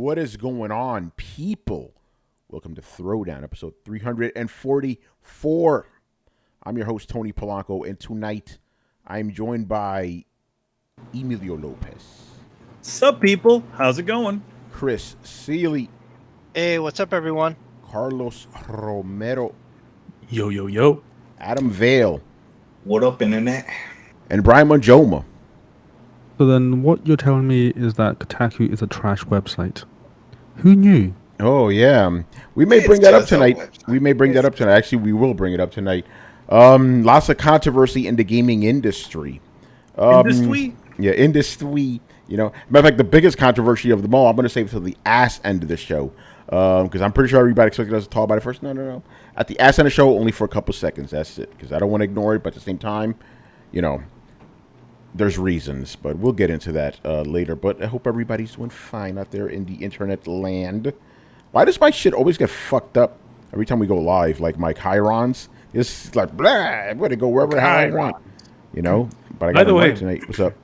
What is going on, people? Welcome to Throwdown, episode 344. I'm your host, Tony Polanco, and tonight I'm joined by Emilio Lopez. Sup, people? How's it going? Chris Seeley. Hey, what's up, everyone? Carlos Romero. Yo, yo, yo. Adam Vale. What up, internet? And Brian Manjoma. So then what you're telling me is that Kotaku is a trash website. Who knew? Oh, yeah. We may bring that up tonight. Actually, we will bring it up tonight. Lots of controversy in the gaming industry. Industry? Yeah, industry. You know, matter of fact, the biggest controversy of them all, I'm going to save it till the ass end of the show. Because I'm pretty sure everybody expected us to talk about it first. No. At the ass end of the show, only for a couple seconds. That's it. Because I don't want to ignore it, but at the same time, you know, there's reasons. But we'll get into that later. But I hope everybody's doing fine out there in the internet land. Why does my shit always get fucked up every time we go live? Like my chyrons? It's like, blah, I'm going to go wherever the hell I want. You know? But I got a mic tonight. What's up?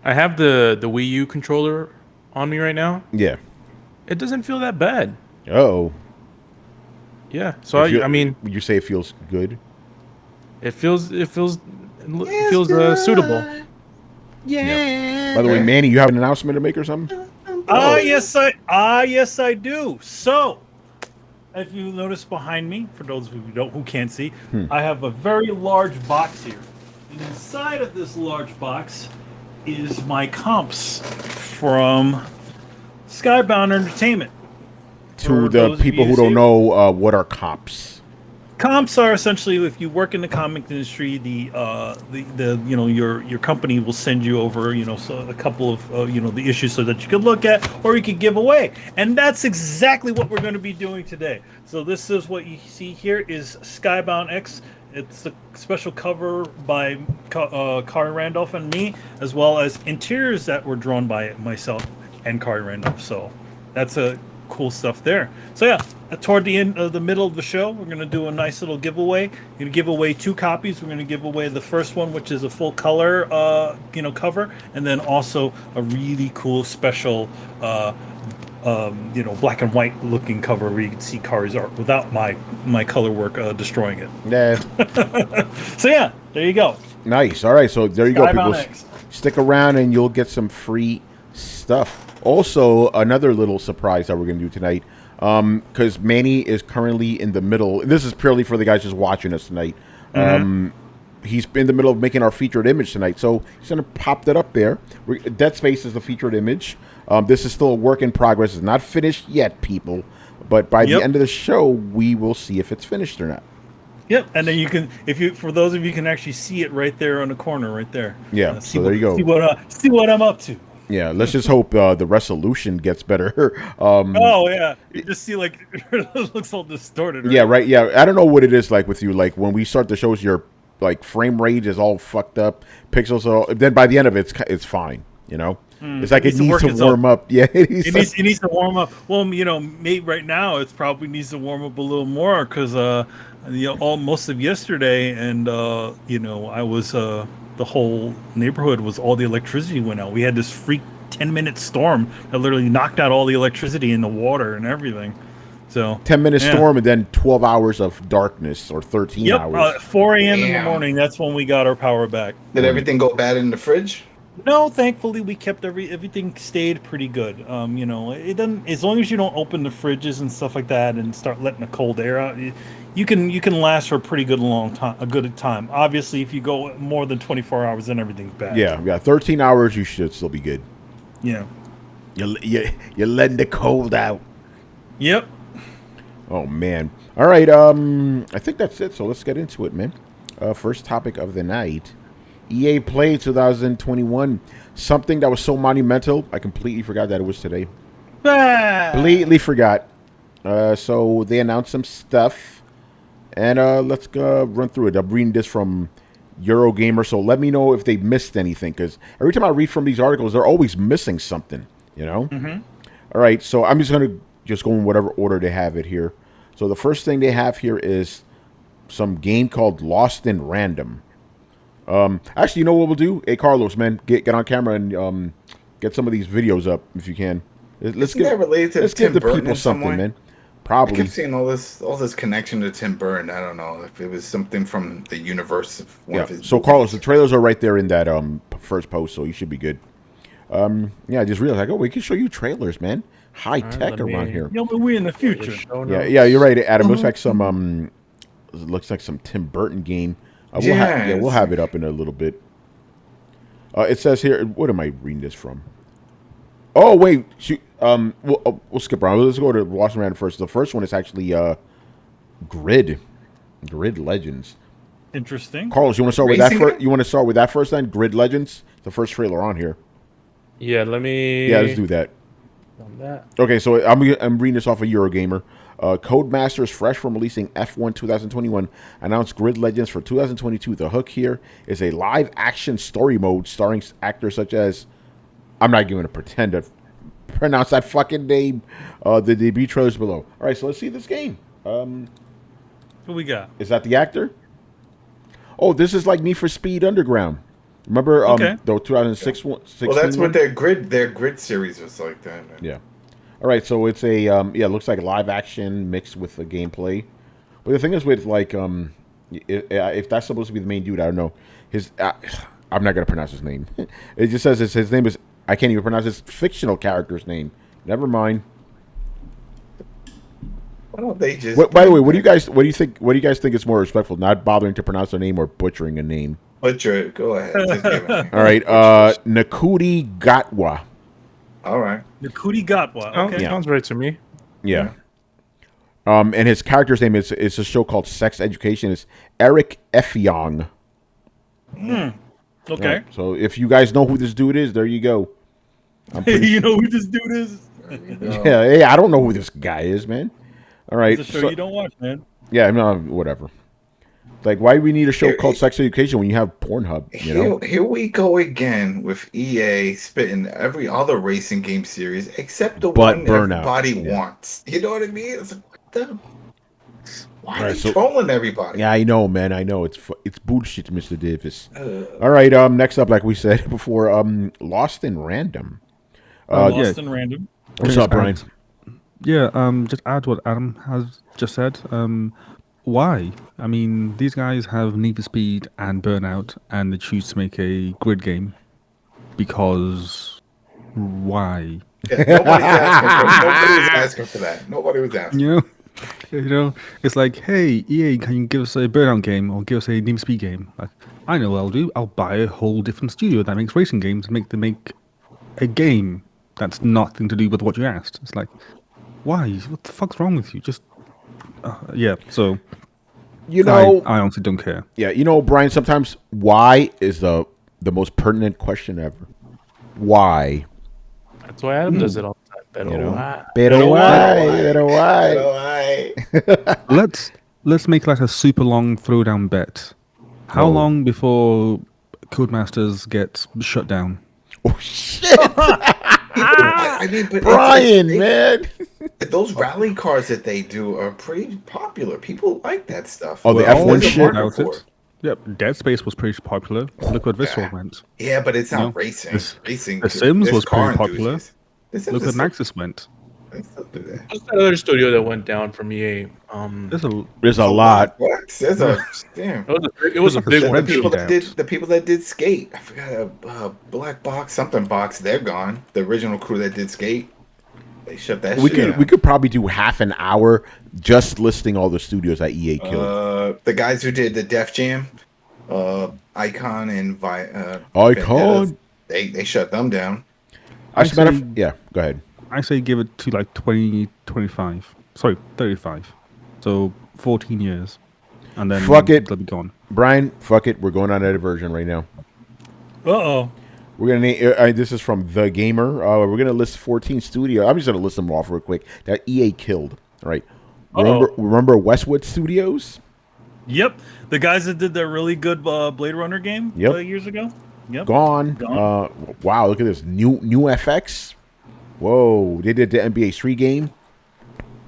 I have the Wii U controller on me right now. Yeah. It doesn't feel that bad. Oh. Yeah. So I mean, would you say it feels good? it feels suitable. Yeah. By the way, Manny, you have an announcement to make or something? Yes, I do. So, if you notice behind me, for those who can't see, I have a very large box here. And inside of this large box is my comps from Skybound Entertainment. To the people who don't know, what are comps? Comps are essentially, if you work in the comic industry, the you know, your company will send you over, you know, so a couple of you know, the issues so that you could look at or you could give away, and that's exactly what we're going to be doing today. So this is what you see here is Skybound X. It's a special cover by Kari Randolph and me, as well as interiors that were drawn by myself and Kari Randolph. So that's a cool stuff there. So yeah, toward the end of the middle of the show, we're going to do a nice little giveaway. We're going to give away 2 copies. We're going to give away the first one, which is a full color you know, cover, and then also a really cool special you know, black and white looking cover where you can see Kari's art without my color work destroying it. Yeah. So yeah, there you go. Nice. All right, so there you go, people. X. Stick around and you'll get some free stuff. Also, another little surprise that we're going to do tonight, because Manny is currently in the middle. This is purely for the guys just watching us tonight. He's in the middle of making our featured image tonight, so he's going to pop that up there. Dead Space is the featured image. This is still a work in progress. It's not finished yet, people, but by the end of the show, we will see if it's finished or not. Yep, and then you can, for those of you can actually see it right there on the corner, right there. Yeah, so there you go. See what I'm up to. Yeah, let's just hope the resolution gets better. Oh yeah, you just see like it looks all distorted. Right? Yeah, right. Yeah, I don't know what it is like with you. Like when we start the shows, your like frame rate is all fucked up, pixels are all. Then by the end of it, it's fine. You know, it's like it needs to warm up. Yeah, it needs to warm up. Well, you know, maybe right now it probably needs to warm up a little more because you know, most of yesterday and you know, I was the whole neighborhood was all the electricity went out. We had this freak 10-minute storm that literally knocked out all the electricity in the water and everything. So 10-minute storm and then 12 hours of darkness or 13 hours. 4 a.m. in the morning. That's when we got our power back. Did everything go bad in the fridge? No, thankfully we kept everything stayed pretty good. You know, it doesn't, as long as you don't open the fridges and stuff like that and start letting the cold air out, you can last for a pretty good time. Obviously, if you go more than 24 hours, then everything's bad. Yeah, 13 hours you should still be good. Yeah. You're letting the cold out. Yep. Oh man. All right, I think that's it. So let's get into it, man. First topic of the night. EA Play 2021, something that was so monumental, I completely forgot that it was today. Completely forgot. So they announced some stuff, and let's go run through it. I'm reading this from Eurogamer, so let me know if they missed anything, because every time I read from these articles, they're always missing something, you know? All right, so I'm just going to go in whatever order they have it here. So the first thing they have here is some game called Lost in Random. Actually, you know what we'll do? Hey, Carlos, man, get on camera and get some of these videos up if you can. Let's Isn't that related to let's Tim give the Burton people in some something, way? man. I Probably. kept seeing all this connection to Tim Burton. I don't know if it was something from the universe of one Yeah. of his So movies. Carlos, the trailers are right there in that first post, so you should be good. Yeah, I just realized like, oh, we can show you trailers, man. High tech let me- around here. But we're in the future. Yeah, you're right, Adam. Looks like some Tim Burton game. Yeah, We'll have it up in a little bit. It says here. What am I reading this from? Oh wait, shoot. We'll skip around. Let's go to Lost and Random first. The first one is actually Grid Legends. Interesting. Carlos, you want to start with that Racing first? game? You want to start with that first then? Grid Legends, the first trailer on here. Yeah, let me. Yeah, let's do that. On that. Okay, so I'm reading this off of Eurogamer. Codemasters, fresh from releasing F1 2021, announced Grid Legends for 2022. The hook here is a live-action story mode starring actors such as... I'm not going to pretend to pronounce that fucking name. The debut trailers below. All right, so let's see this game. What we got? Is that the actor? Oh, this is like Need for Speed Underground. Remember the 2006 one? Well, that's one? what their grid series was like. That. Man. Yeah. All right, so it's a it looks like live action mixed with the gameplay. But the thing is with like if that's supposed to be the main dude, I don't know. His I'm not gonna pronounce his name. It just says his name is I can't even pronounce his fictional character's name. Never mind. Why don't they just? By the way, what do you guys think is more respectful? Not bothering to pronounce their name or butchering a name? Butcher, go ahead. Just give it. All right, Nakudi Gatwa. All right. The Cootie Gatwa. Oh, Okay. sounds right to me. Yeah. And his character's name is a show called Sex Education. It's Eric Effiong. Okay. Right, so if you guys know who this dude is, there you go. You know who this dude is? Yeah, hey, I don't know who this guy is, man. All right. It's a show you don't watch, man. Yeah, no, whatever. Like, why do we need a show called Sex Education when you have Pornhub? You know. Here we go again with EA spitting every other racing game series except the one Burnout. everybody wants. You know what I mean? It's like, what the? Why are Right, they so- trolling everybody? Yeah, I know, man. I know it's bullshit, Mr. Davis. All right. Next up, like we said before, Lost in Random. Lost and Random. What's Can I up, just Brian? just add what Adam has just said. Why? I mean, these guys have Need for Speed and Burnout, and they choose to make a grid game because why? Yeah, nobody was asking for that. Nobody was asking. You know, it's like, hey, EA, can you give us a Burnout game or give us a Need for Speed game? Like, I know what I'll do. I'll buy a whole different studio that makes racing games and make a game that's nothing to do with what you asked. It's like, why? What the fuck's wrong with you? Just yeah. So I honestly don't care. Yeah, Brian. Sometimes why is the most pertinent question ever. Why? That's why Adam does it all the time. Pero why? Let's make like a super long throwdown bet. How long before Codemasters gets shut down? Oh shit! I mean, but Brian, man. those rally cars that they do are pretty popular. People like that stuff. Oh, the Well, F1 there's a shit? market for it. Yep, Dead Space was pretty popular. Look what Visceral went. Yeah, but it's not No, racing. Racing. The Sims there's was car pretty popular. enthusiasts. The Sims Look is what still- Maxis went. they still do that. What's that other studio that went down from EA? There's a lot. What? There's a damn. It was a like a big The one. spreadsheet. people that out. did Skate. I forgot Black Box something box. They're gone. The original crew that did Skate. They shut that We shit could down. we could probably do half an hour just listing all the studios that EA killed. The guys who did the Def Jam, Icon and Icon. they shut them down. Yeah, go ahead. I say give it to like 25. Sorry, 35. So 14 years. And then Fuck it. they'll be gone. Brian, fuck it. We're going on that version right now. Uh-oh. We're gonna name. This is from The Gamer. We're gonna list 14 studios. I'm just gonna list them off real quick that EA killed. All right. Remember Westwood Studios? Yep. The guys that did that really good Blade Runner game years ago. Yep. Gone. Wow. Look at this new FX. Whoa. They did the NBA Street game.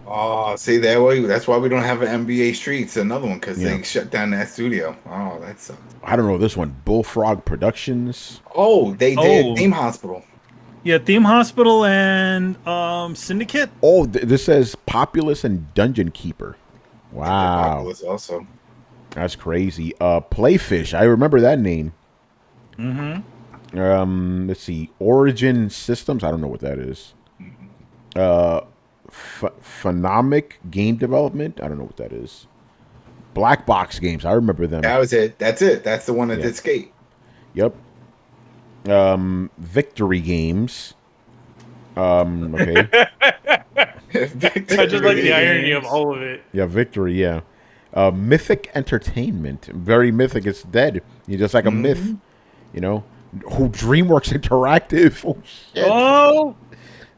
Oh, see that way. That's why we don't have an NBA Streets. Another one because Yeah. they shut down that studio. Oh, that sucks. I don't know this one. Bullfrog Productions. Oh, they did Game Hospital. Yeah, Theme Hospital and Syndicate. Oh, this says Populous and Dungeon Keeper. Wow, Populous also. that's crazy. Playfish, I remember that name. Let's see, Origin Systems. I don't know what that is. Phenomic Game Development. I don't know what that is. Black Box Games. I remember them. That was it. That's it. That's the one that did Skate. Yep. Victory Games. Okay. I just like the irony of all of it. Yeah, Victory. Yeah. Mythic Entertainment. Very mythic. It's dead. You're just like a myth. You know. Who DreamWorks Interactive. Oh shit. Oh.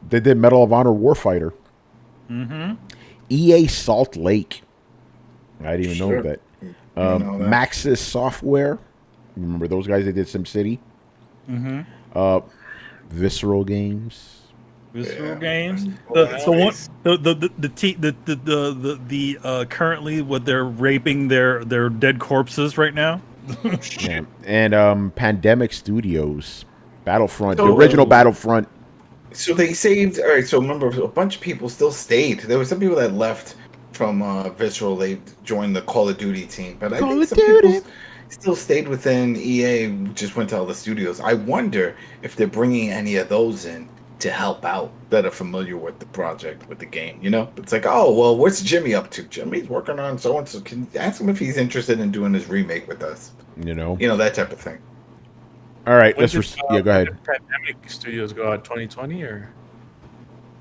They did Medal of Honor Warfighter. EA Salt Lake. I didn't even know that. know that. Maxis Software. Remember those guys? They did SimCity. Visceral Games. Visceral Yeah. Games. That's nice. The currently what they're raping their dead corpses right now. Yeah. And Pandemic Studios. Battlefront. The So- original Battlefront. So they saved. All right. So remember, a bunch of people still stayed. There were some people that left from Visceral. They joined the Call of Duty team, but I think some people still stayed within EA. Just went to all the studios. I wonder if they're bringing any of those in to help out that are familiar with the project, with the game. You know, it's like, oh well, what's Jimmy up to? Jimmy's working on so and so. Can you ask him if he's interested in doing his remake with us? You know. You know, that type of thing. All right. When Let's. did, Yeah. Go ahead. when did Pandemic Studios go out? 2020 or?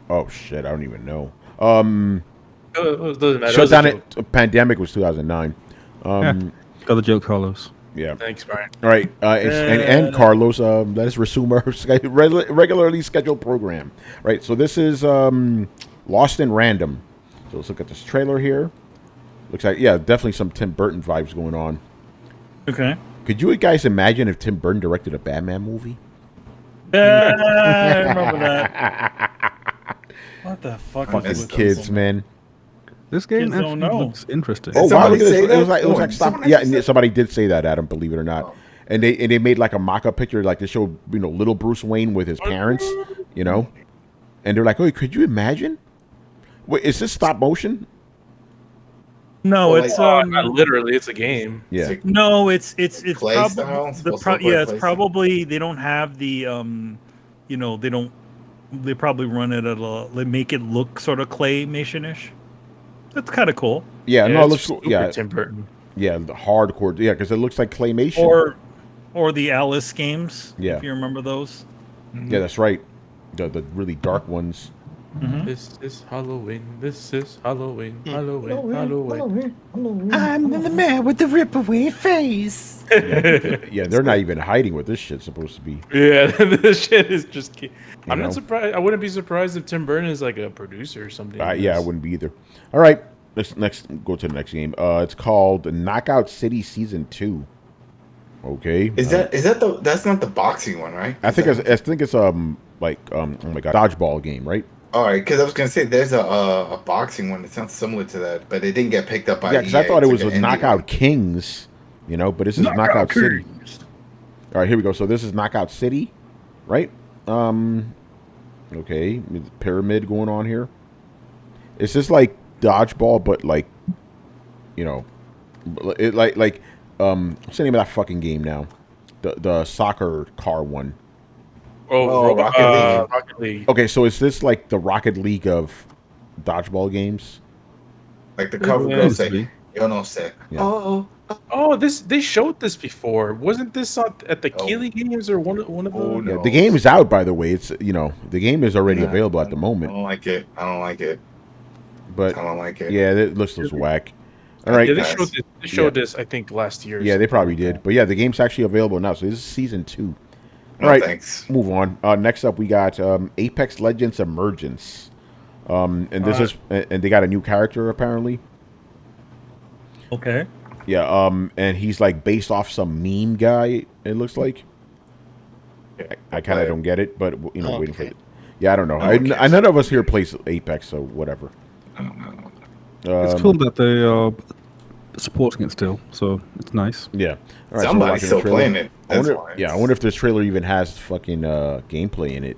Oh shit. I don't even know. It doesn't matter. It was a Shutdown. joke. Pandemic was 2009. Got the joke, Carlos. Yeah. Thanks, Brian. All right, and Carlos, let us resume our regularly scheduled program. Right, so this is Lost in Random. So let's look at this trailer here. Looks like, yeah, definitely some Tim Burton vibes going on. Okay. Could you guys imagine if Tim Burton directed a Batman movie? Yeah, I remember that. What the fuck? Fucking is with kids, them? man. This game Kids don't actually know. looks interesting. Oh wow, somebody look at this. say It was that? like, Someone stop. actually Yeah, said that? somebody did say that, Adam. Believe it or not. And they made like a mock-up picture, like they showed little Bruce Wayne with his parents, you know, and they're like, "Oh, could you imagine? Wait, is this stop motion?" No, Well, it's Not literally, it's a game. Yeah. no, it's clay probably style? Supposed to look like yeah, it's clay probably they don't have the they probably run it at they make it look sort of claymation-ish. That's kind of cool. Yeah, no, it it's looks cool. super Yeah, Tim Burton. yeah, the hardcore. Yeah, because it looks like claymation. Or the Alice games. Yeah. If you remember those. Yeah, that's right. The really dark ones. This is Halloween. This is Halloween. Halloween. Halloween. I'm the man with the rip-away face. Yeah, they're not even hiding what this shit's supposed to be. Yeah, this shit is just. I'm know? not surprised. I wouldn't be surprised if Tim Burton is like a producer or something. Yeah, I wouldn't be either. All right, let's go to the next game. It's called Knockout City Season 2. Okay. Is that that's not the boxing one, right? I think it's oh my god, dodgeball game, right? All right, because I was gonna say there's a boxing one that sounds similar to that, but it didn't get picked up by. Yeah, because I EA. thought it It's was like with an indie Knockout one. Kings, but this is Knockout City. All right, here we go. So this is Knockout City, right? Okay, pyramid going on here. It's just like dodgeball, but like, what's the name of that fucking game now? The soccer car one. Oh, Rocket League. Rocket League. Okay, so is this like the Rocket League of dodgeball games? Like the cover Yeah. girl say, "Yo no sé." Yeah. Oh, they showed this before. Wasn't this at the Oh. Keeley Games or one of Oh, them? no. Yeah, the game is out, by the way. It's the game is already Nah, available at the I moment. don't like it. I don't like it. But I don't like it. yeah, it looks whack. All right, Yeah, they guys. showed this. They showed this, I think, last year. or yeah, they something probably like did. that. But yeah, the game's actually available now. So this is season 2. No, All right, thanks. move on. Next up, we got Apex Legends Emergence, and this is and they got a new character apparently. Okay. Yeah, and he's like based off some meme guy. It looks like. I kind of don't get it, but waiting for it. Yeah, I don't know. None of us here plays Apex, so whatever. It's cool that they are supporting it still, so it's nice. Yeah. All right, so we're Somebody's watching still the trailer. playing it. That's why. I wonder if this trailer even has fucking gameplay in it.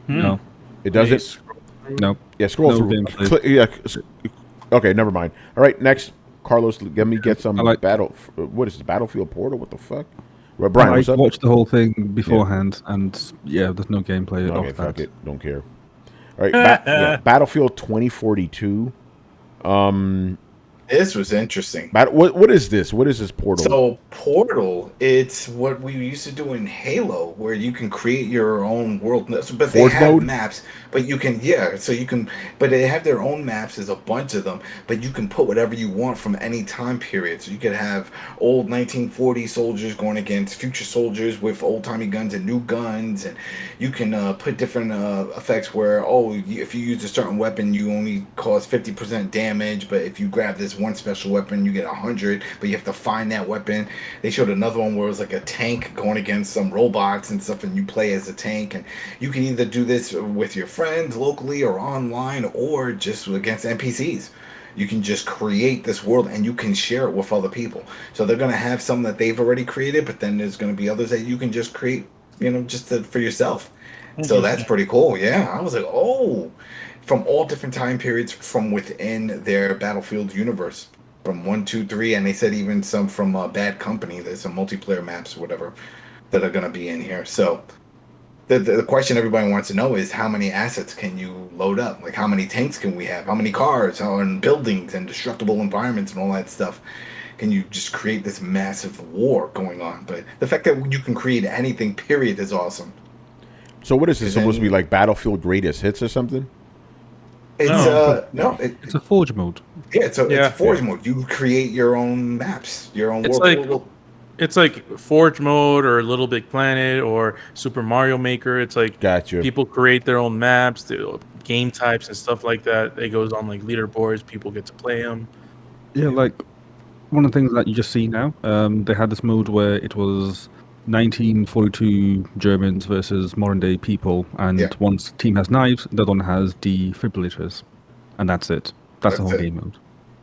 No, It doesn't. no. Yeah, scroll No through. gameplay. Okay, never mind. All right, next, Carlos, let me get some I like- What is this? Battlefield Portal? What the fuck? Well, Brian, I what's up? watched the whole thing beforehand, and yeah, there's no gameplay Okay, of fuck that. it. Don't care. All right, Battlefield 2042. This was interesting. What is this? What is this Portal? So Portal, it's what we used to do in Halo, where you can create your own world. But they Forge have mode? maps, but you can but they have their own maps. There's a bunch of them, but you can put whatever you want from any time period. So you could have old 1940 soldiers going against future soldiers with old timey guns and new guns, and you can put different effects where if you use a certain weapon, you only cause 50% damage, but if you grab this one special weapon, you get 100, but you have to find that weapon. They showed another one where it was like a tank going against some robots and stuff, and you play as a tank, and you can either do this with your friends locally or online, or just against NPCs. You can just create this world and you can share it with other people. So they're going to have some that they've already created, but then there's going to be others that you can just create, for yourself. So that's pretty cool. Yeah, I was like, from all different time periods from within their Battlefield universe, from 1, 2, 3, and they said even some from Bad Company. There's some multiplayer maps or whatever that are going to be in here. So the question everybody wants to know is, how many assets can you load up? Like, how many tanks can we have? How many cars and buildings and destructible environments and all that stuff? Can you just create this massive war going on? But the fact that you can create anything, period, is awesome. So what is this supposed to be, like Battlefield Greatest Hits or something? It's It's a Forge mode. Yeah, it's a Forge mode. You create your own maps, your own world. It's like Forge mode or Little Big Planet or Super Mario Maker. It's like people create their own maps, the game types and stuff like that. It goes on like leaderboards. People get to play them. Yeah, like one of the things that you just see now, they had this mode where it was 1942 Germans versus modern day people, and one team has knives, the other one has defibrillators, and that's it. That's the whole game mode.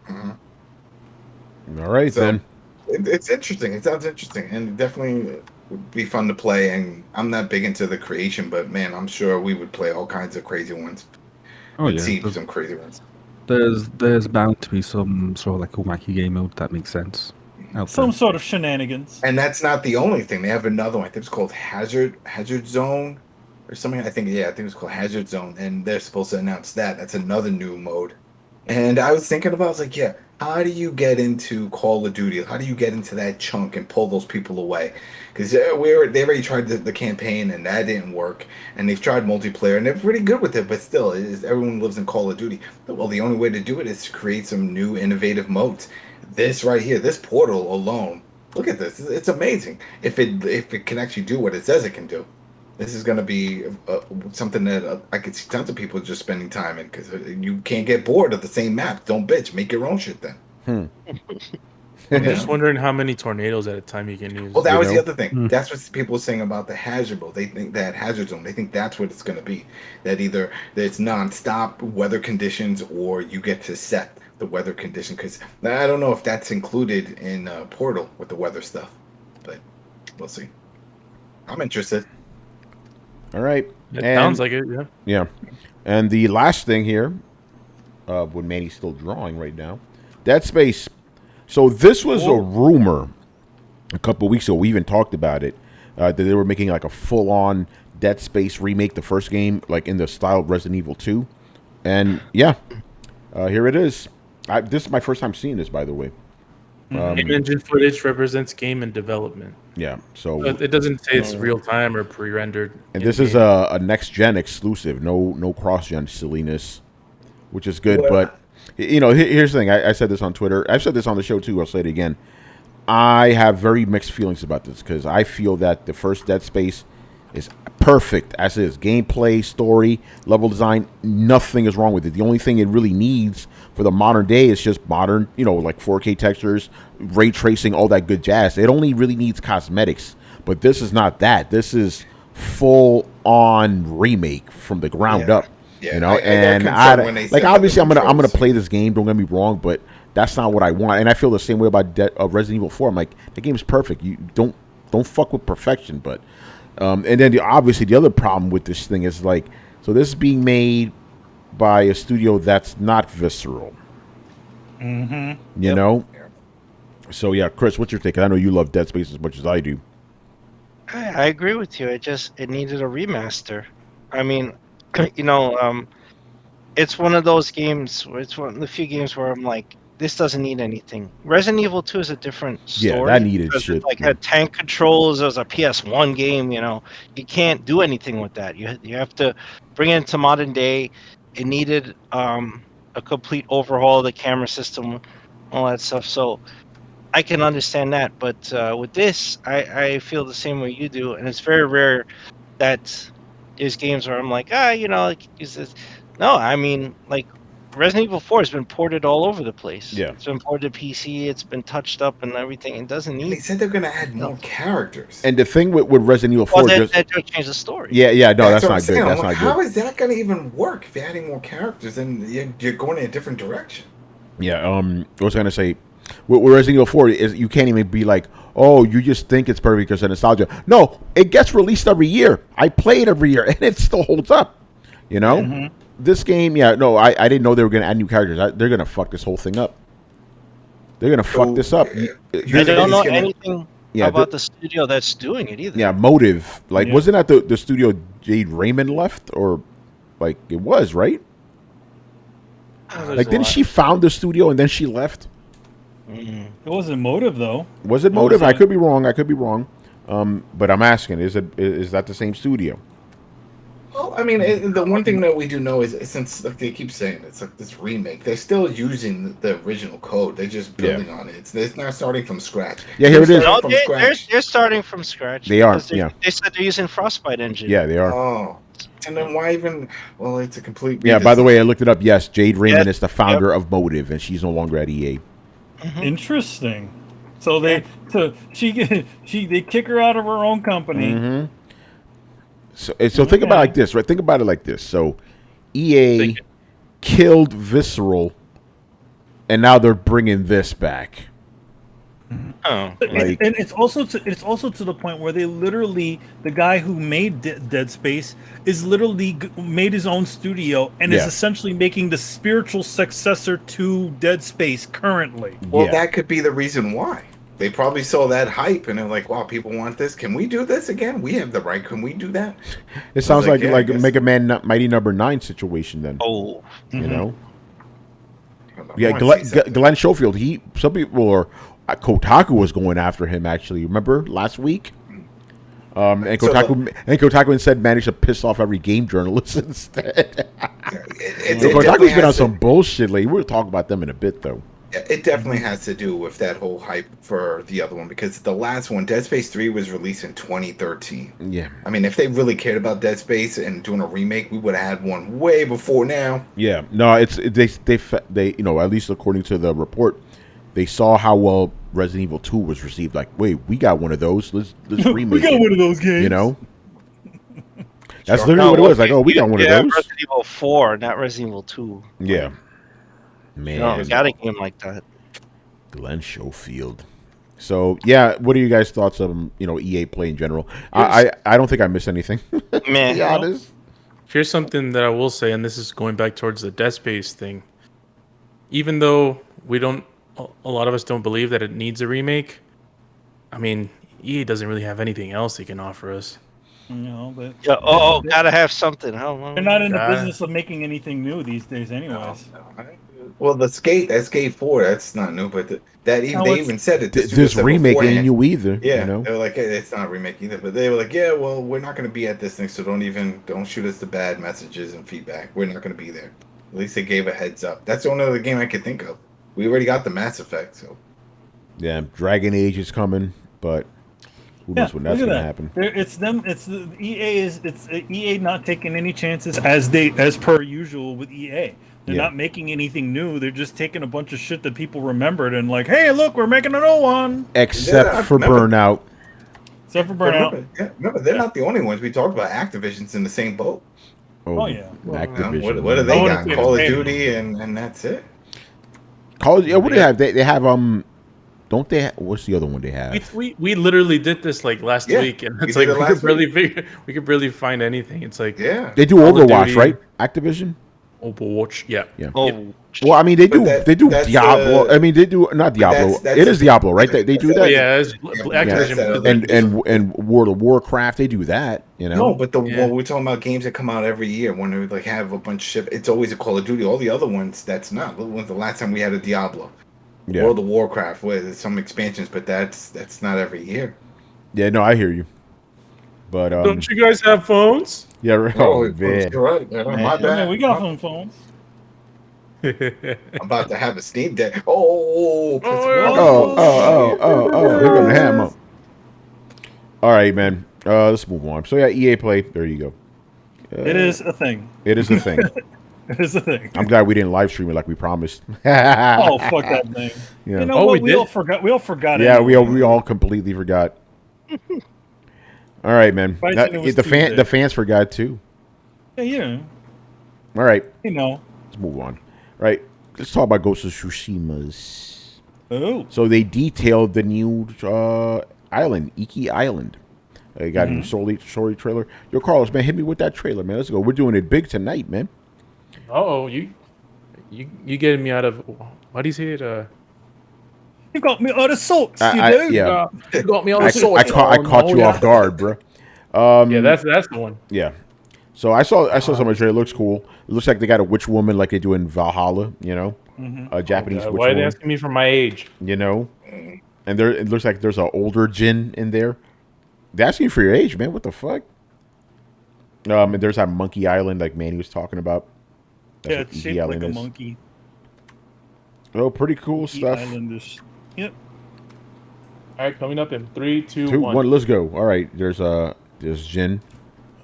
Mm-hmm. All right, then. It's interesting. It sounds interesting, and definitely would be fun to play. And I'm not big into the creation, but man, I'm sure we would play all kinds of crazy ones. See some crazy ones. There's bound to be some sort of like a wacky game mode that makes sense. Some sort of shenanigans. And that's not the only thing. They have another one. I think it's called Hazard Zone or something. I think it's called Hazard Zone, and they're supposed to announce that. That's another new mode. And I was thinking about, how do you get into Call of Duty? How do you get into that chunk and pull those people away? Because they already tried the campaign, and that didn't work. And they've tried multiplayer, and they're pretty good with it. But still, everyone lives in Call of Duty. Well, the only way to do it is to create some new innovative modes. This right here, this Portal alone, look at this. It's amazing. If it can actually do what it says it can do. This is going to be something that I could see tons of people just spending time in, because you can't get bored of the same map. Don't bitch. Make your own shit then. I'm just wondering how many tornadoes at a time you can use. Well, that was the other thing. That's what people were saying about the Hazard Zone. They think that Hazard Zone, they think that's what it's going to be. That either it's non-stop weather conditions, or you get to set the weather condition. Because I don't know if that's included in Portal with the weather stuff. But we'll see. I'm interested. All right. It sounds like it, yeah. Yeah. And the last thing here, when Manny's still drawing right now, Dead Space. So this was a rumor a couple of weeks ago. We even talked about it, that they were making like a full-on Dead Space remake, the first game, like in the style of Resident Evil 2. And yeah, here it is. This is my first time seeing this, by the way. Engine footage represents game and development. Yeah, so it doesn't say it's real time or pre-rendered. And this is a next-gen exclusive, no cross-gen silliness, which is good. But here's the thing. I said this on Twitter. I've said this on the show too. I'll say it again. I have very mixed feelings about this, because I feel that the first Dead Space is perfect as is. Gameplay, story, level design, nothing is wrong with it. The only thing it really needs for the modern day is just modern, like 4K textures, ray tracing, all that good jazz. It only really needs cosmetics. But this is not that. This is full-on remake from the ground up. Yeah, and obviously I'm gonna play this game. Don't get me wrong, but that's not what I want. And I feel the same way about Resident Evil 4. I'm like, the game's perfect. You don't fuck with perfection. But and then obviously the other problem with this thing is, like, So this is being made by a studio that's not Visceral. Mm-hmm. You know? So, yeah, Chris, what's your take? I know you love Dead Space as much as I do. I agree with you. It needed a remaster. I mean, it's one of those games. It's one of the few games where I'm like, this doesn't need anything. Resident Evil 2 is a different story. Yeah, that needed because shit. It, had tank controls. It was a PS1 game. You can't do anything with that. You have to bring it into modern day. It needed a complete overhaul of the camera system, all that stuff. So I can understand that, but with this, I feel the same way you do, and it's very rare that there's games where I'm like, is this? No, I mean, like Resident Evil 4 has been ported all over the place. Yeah. It's been ported to PC, it's been touched up and everything. It doesn't need. And they said they're going to add more characters. And the thing with Resident Evil 4... Well, that don't change the story. Yeah, no, that's not good. Saying. That's not good. How is that going to even work if you're adding more characters and you're going in a different direction? Yeah, I was going to say... With Resident Evil 4, is you can't even be like, oh, you just think it's perfect because of nostalgia. No, it gets released every year. I play it every year, and it still holds up. You know? Mm-hmm. This game, I didn't know they were going to add new characters. They're going to fuck this whole thing up. They're going to fuck this up. I don't know anything about the studio that's doing it either. Yeah, Motive. Wasn't that the studio Jade Raymond left? Or, it was, right? Didn't she found the studio and then she left? It wasn't Motive, though. Was it Motive? I could be wrong. But I'm asking, is that the same studio? Well, I mean, the one thing that we do know is since they keep saying it's like this remake, they're still using the original code. They're just building on it. It's not starting from scratch. Yeah, here it is. No, they're starting from scratch. They are. They said they're using Frostbite engine. Yeah, they are. Oh. And then why even? Well, it's a complete. Yeah. By the way, I looked it up. Yes, Jade Raymond is the founder of Motive, and she's no longer at EA. Mm-hmm. Interesting. So they kick her out of her own company. Mm-hmm. So think about it like this, right? Think about it like this. So EA killed Visceral, and now they're bringing this back. Oh, and it's also to the point where they literally, the guy who made Dead Space is literally made his own studio and is essentially making the spiritual successor to Dead Space currently. Well, that could be the reason why. They probably saw that hype and they're like, "Wow, people want this. Can we do this again? We have the right. Can we do that?" It sounds like Mega Man Mighty Number 9 situation then. Oh, you know. Yeah, Glenn Schofield. Some people are. Kotaku was going after him actually. Remember last week? And Kotaku instead managed to piss off every game journalist instead. Kotaku's been on some bullshit lately. We'll talk about them in a bit though. It definitely has to do with that whole hype for the other one because the last one, Dead Space 3, was released in 2013. Yeah. I mean, if they really cared about Dead Space and doing a remake, we would have had one way before now. Yeah. No, they at least according to the report, they saw how well Resident Evil 2 was received. Like, wait, we got one of those. Let's remake. We got one of those games. You know. That's literally what it was. Like, oh, we got one of those. Resident Evil 4, not Resident Evil 2. Yeah. Man, got a game like that. Glenn Schofield. So yeah, what are you guys' thoughts of EA Play in general? I don't think I missed anything. Man, to be honest. Here's something that I will say, and this is going back towards the Dead Space thing. Even though a lot of us don't believe that it needs a remake. I mean, EA doesn't really have anything else they can offer us. But gotta have something. They're not in the business of making anything new these days, anyways. No. Well, that Skate 4, that's not new, but they even said it. This remake ain't new either. Yeah, they were like, it's not a remake either, but they were like, yeah, well, we're not going to be at this thing, so don't shoot us the bad messages and feedback. We're not going to be there. At least they gave a heads up. That's the only other game I could think of. We already got the Mass Effect, so. Yeah, Dragon Age is coming, but who knows when that's going to happen? It's them. It's the EA It's EA not taking any chances as per usual with EA. They're not making anything new. They're just taking a bunch of shit that people remembered and like, hey, look, we're making a new one. Except for Burnout. Remember, they're not the only ones. We talked about Activision's in the same boat. Oh yeah. Activision. What do they got? Call of Duty and that's it. What do they have? They have don't they? What's the other one they have? We literally did this like last week, and it's like we could barely find anything. It's like they do Overwatch, right? Activision. Overwatch, yeah. Well, I mean, they do Diablo. I mean, they do not Diablo. It is Diablo, right? They do that. Yeah, it's Activision. And World of Warcraft, they do that. You know. No, but when we're talking about games that come out every year, when we like have a bunch of shit, it's always a Call of Duty. All the other ones, that's not. When's the last time we had a Diablo? World of Warcraft with some expansions, but that's not every year. Yeah, no, I hear you. But don't you guys have phones? Yeah, right. Oh, man. You're right. My bad. Yeah, we got phones. I'm about to have a Steam Deck. Oh, they're gonna ham up. All right, man. Let's move on. So yeah, EA Play. There you go. It is a thing. It is a thing. It is a thing. I'm glad we didn't live stream it like we promised. Oh, fuck that thing. Yeah. You know what? We all forgot. We all forgot. Yeah, anyway. we all completely forgot. All right, man. The fans forgot too. Yeah. All right. You know. Let's move on. Right. Let's talk about Ghost of Tsushima's. Oh. So they detailed the new island, Iki Island. They got a new story trailer. Yo, Carlos, man, hit me with that trailer, man. Let's go. We're doing it big tonight, man. Oh, you getting me out of? Why do you say it? You got me out of sorts, you do. Yeah. You got me out of sorts. I caught you off guard, bro. Yeah, that's the one. Yeah. So I saw some of the trailer. It looks cool. It looks like they got a witch woman like they do in Valhalla, you know, a Japanese witch woman. Why are they asking me for my age? You know, and it looks like there's an older djinn in there. They're asking you for your age, man. What the fuck? And there's that monkey island like Manny was talking about. That's it's shaped like a monkey. Oh, pretty cool stuff. Islanders. Yep. All right, coming up in 3, 2, 1. Let's go. All right, there's Jin.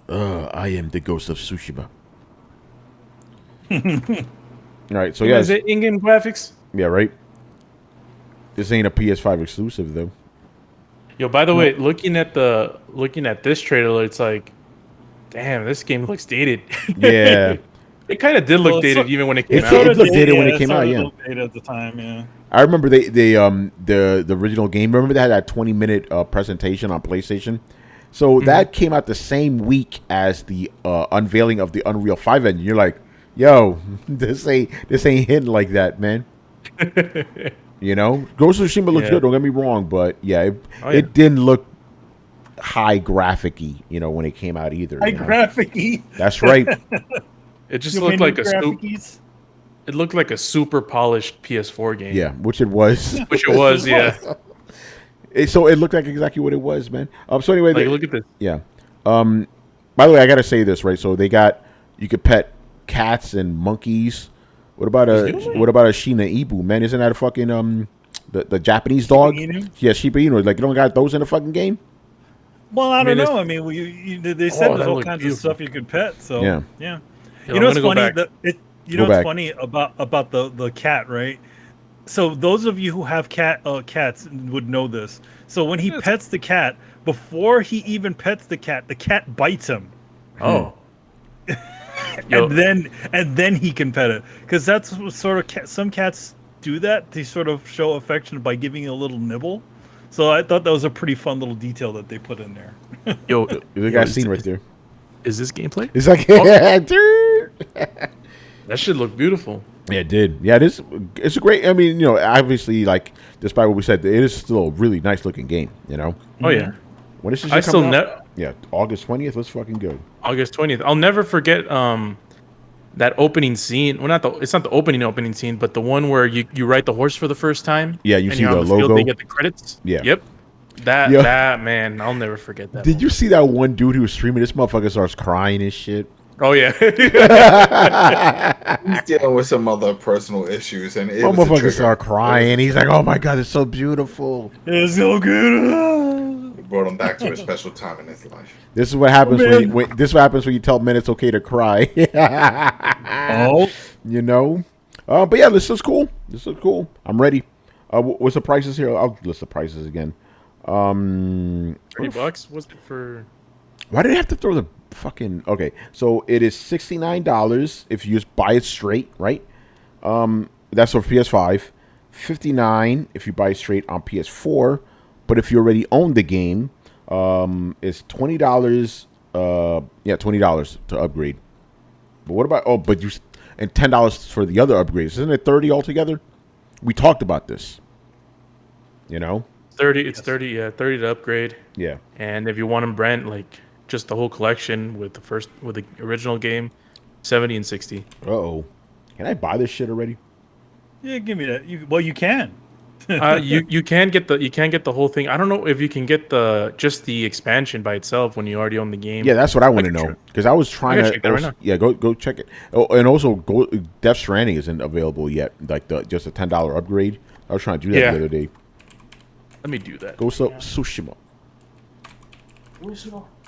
I am the ghost of Tsushima. All right, so is it in-game graphics? Yeah, right. This ain't a PS5 exclusive though. Yo, by the way, looking at this trailer, it's like, damn, this game looks dated. Yeah. It kind of did look dated even when it came out. It looked dated when it came out, yeah. Dated at the time, yeah. I remember the original game. Remember they had that 20-minute presentation on PlayStation. So that came out the same week as the unveiling of the Unreal 5 engine. You're like, yo, this ain't hitting like that, man. You know, Ghost of Tsushima looks good. Don't get me wrong, but yeah, it didn't look high graphic-y, you know, when it came out either. High graphic-y. That's right. It just looked like it looked like a super polished PS4 game. Yeah, which it was. Yeah. So it looked like exactly what it was, man. So anyway, look at this. Yeah. By the way, I gotta say this, right? So you could pet cats and monkeys. What about a Shina Ibu, man? Isn't that a fucking the Japanese dog? Inu? Yeah, Shiba Inu. Like you don't got those in the fucking game? Well, I don't know. I mean, they said there's all kinds of stuff you could pet. So yeah. You know what's funny? What's funny about the cat, right? So those of you who have cats would know this. So when he pets the cat, before he even pets the cat bites him. Oh. and then he can pet it, because that's sort of some cats do that. They sort of show affection by giving you a little nibble. So I thought that was a pretty fun little detail that they put in there. You guys seen right there. Is this gameplay? It's like that should look beautiful. Yeah, it did. Yeah, it's a great. I mean, you know, obviously, like despite what we said, it is still a really nice looking game. You know. Oh yeah. When is this coming out? Yeah, August 20th. Let's fucking go. August 20th. I'll never forget that opening scene. Well, it's not the opening scene, but the one where you ride the horse for the first time. Yeah, you see the logo. They get the credits. Yeah. Yep. That man, I'll never forget that. Did you see that one dude who was streaming? This motherfucker starts crying and shit. Oh yeah. He's dealing with some other personal issues, and it motherfucker start crying. He's like, "Oh my god, it's so beautiful. It's so good." It brought him back to a special time in his life. This is what happens when you tell men it's okay to cry. You know. But yeah, this is cool. I'm ready. What's the prices here? I'll list the prices again. $30 was it for? Why did they have to throw the fucking? Okay, so it is $69 if you just buy it straight, right? That's for PS5. $59 if you buy straight on PS4. But if you already own the game, it's $20. $20 to upgrade. But what about and $10 for the other upgrades? Isn't it $30 altogether? We talked about this. You know, 30. It's 30. Yeah, 30 to upgrade. Yeah. And if you want them brand like just the whole collection with the original game, 70 and 60. Uh-oh. Can I buy this shit already? Yeah, give me that. You can. You can get the whole thing. I don't know if you can get just the expansion by itself when you already own the game. Yeah, that's what I want to know, because I was trying to. Check that right now. Yeah, go check it. Oh, and also, Death Stranding isn't available yet. Like just a $10 upgrade. I was trying to do that the other day. Let me do that. Go Tsushima.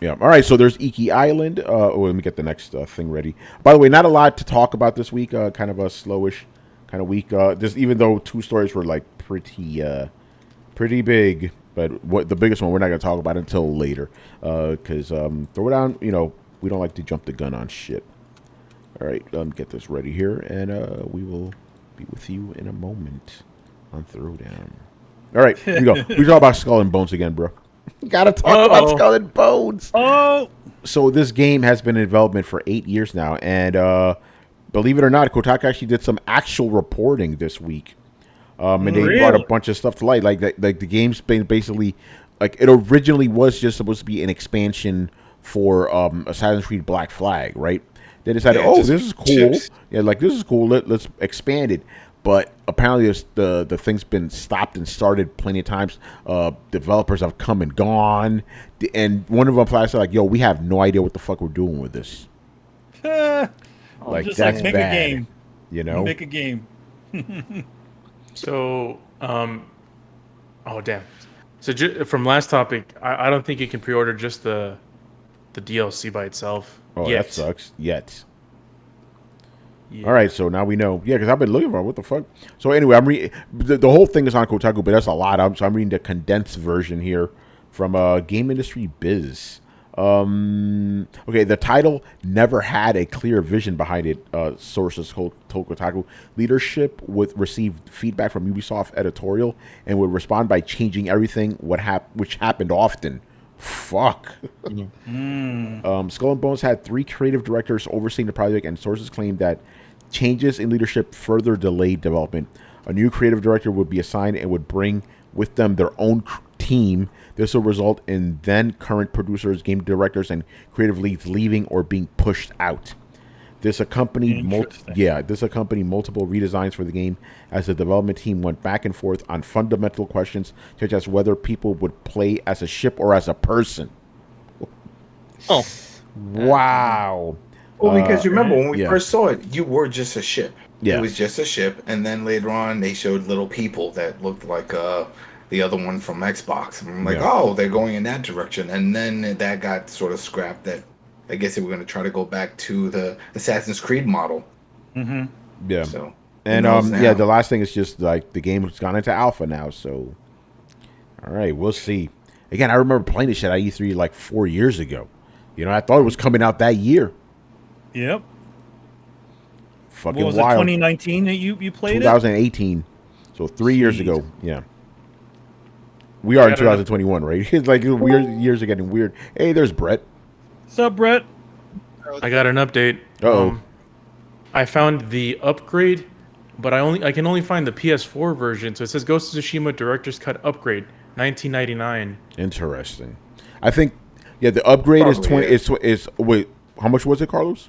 Yeah. All right. So there's Iki Island. Let me get the next thing ready. By the way, not a lot to talk about this week. Kind of a slowish kind of week. Just even though 2 stories were like pretty big, but what the biggest one we're not going to talk about until later. Because Throwdown, we don't like to jump the gun on shit. All right. Let me get this ready here, and we will be with you in a moment on Throwdown. All right. Here we go. We talk about Skull and Bones again, bro. Gotta talk about Skull and Bones. Oh, so this game has been in development for 8 years now, and believe it or not, Kotaku actually did some actual reporting this week, and they brought a bunch of stuff to light. Like the game's been basically like it originally was just supposed to be an expansion for Assassin's Creed Black Flag, right? They decided, this is cool. Chips. Yeah, like this is cool. Let's expand it. But apparently the thing's been stopped and started plenty of times. Developers have come and gone. And one of them flat said, like, yo, we have no idea what the fuck we're doing with this. Just that's make bad, a game. Make a game. So, damn. So from last topic, I don't think you can pre-order just the DLC by itself. Oh, yet. That sucks. Yet. Yeah. All right, so now we know. Yeah, because I've been looking for it. What the fuck? So anyway, I'm reading the whole thing is on Kotaku, but that's a lot. So I'm reading the condensed version here from Game Industry Biz. Okay, the title never had a clear vision behind it. Sources told Kotaku leadership would receive feedback from Ubisoft editorial and would respond by changing everything. Which happened often. Fuck. Skull and Bones had 3 creative directors overseeing the project, and sources claim that changes in leadership further delayed development. A new creative director would be assigned and would bring with them their own team. This will result in then current producers, game directors, and creative leads leaving or being pushed out. This accompanied multiple redesigns for the game as the development team went back and forth on fundamental questions such as whether people would play as a ship or as a person. Oh. Wow. Well, because you remember when we first saw it, you were just a ship. Yeah. It was just a ship, and then later on they showed little people that looked like the other one from Xbox. And I'm like, they're going in that direction. And then that got sort of scrapped. That I guess they were going to try to go back to the Assassin's Creed model. Mm-hmm. Yeah. So, and the last thing is just like the game has gone into alpha now. So, all right, we'll see. Again, I remember playing this shit at E3 like 4 years ago. I thought it was coming out that year. Yep. Fucking was wild. it 2019 that you played 2018. So 3 years ago. Yeah. We are in 2021, right? It's like weird years are getting weird. Hey, there's Brett. What's up, Brett? I got an update. I found the upgrade, but I can only find the PS4 version. So it says Ghost of Tsushima Director's Cut Upgrade, $19.99. Interesting. I think the upgrade is 20. Is wait, how much was it, Carlos?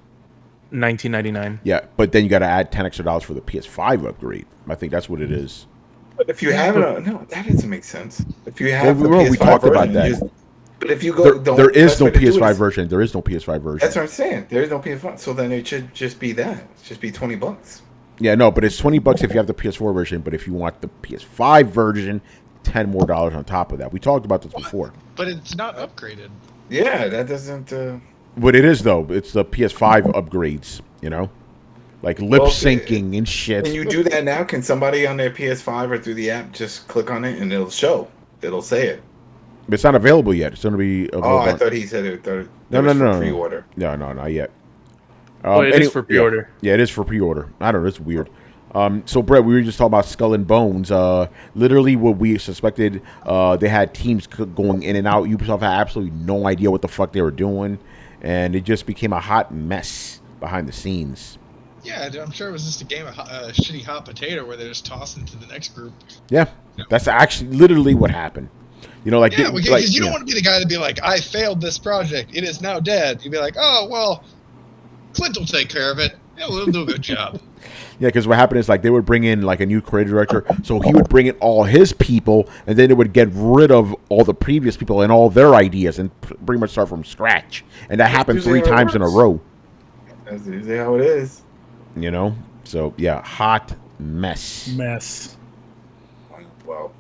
$19.99. Yeah, but then you got to add $10 extra for the PS5 upgrade. I think that's what it is. But if you have no, that doesn't make sense. If you have the PS5 we talked version, about that. But if you go, there is no PS5 version. There is no PS5 version. That's what I'm saying. There is no PS5. So then it should just be that. It should just be $20. Yeah, no, but it's $20 if you have the PS4 version. But if you want the PS5 version, $10 more on top of that. We talked about this before. But it's not upgraded. Yeah, that doesn't. But it is though. It's the PS5 upgrades. Like lip syncing and shit. Can you do that now? Can somebody on their PS5 or through the app just click on it and it'll show? It'll say it. It's not available yet. It's going to be available. Oh, I thought he said it. No, for pre-order. No, not yet. It is for pre-order. Yeah, it is for pre-order. I don't know. It's weird. So Brett, we were just talking about Skull and Bones. Literally, what we suspected, they had teams going in and out. Ubisoft had absolutely no idea what the fuck they were doing, and it just became a hot mess behind the scenes. Yeah, I'm sure it was just a game of shitty hot potato where they just tossed into the next group. Yeah, that's actually literally what happened. You know, like because you don't want to be the guy to be like, I failed this project. It is now dead. You'd be like, oh well, Clint will take care of it. Yeah, we'll do a good job. Yeah, because what happened is like they would bring in like a new creative director, so he would bring in all his people, and then it would get rid of all the previous people and all their ideas, and pretty much start from scratch. And that happened 3 times in a row. That's usually how it is. You know, so yeah, hot mess. Well,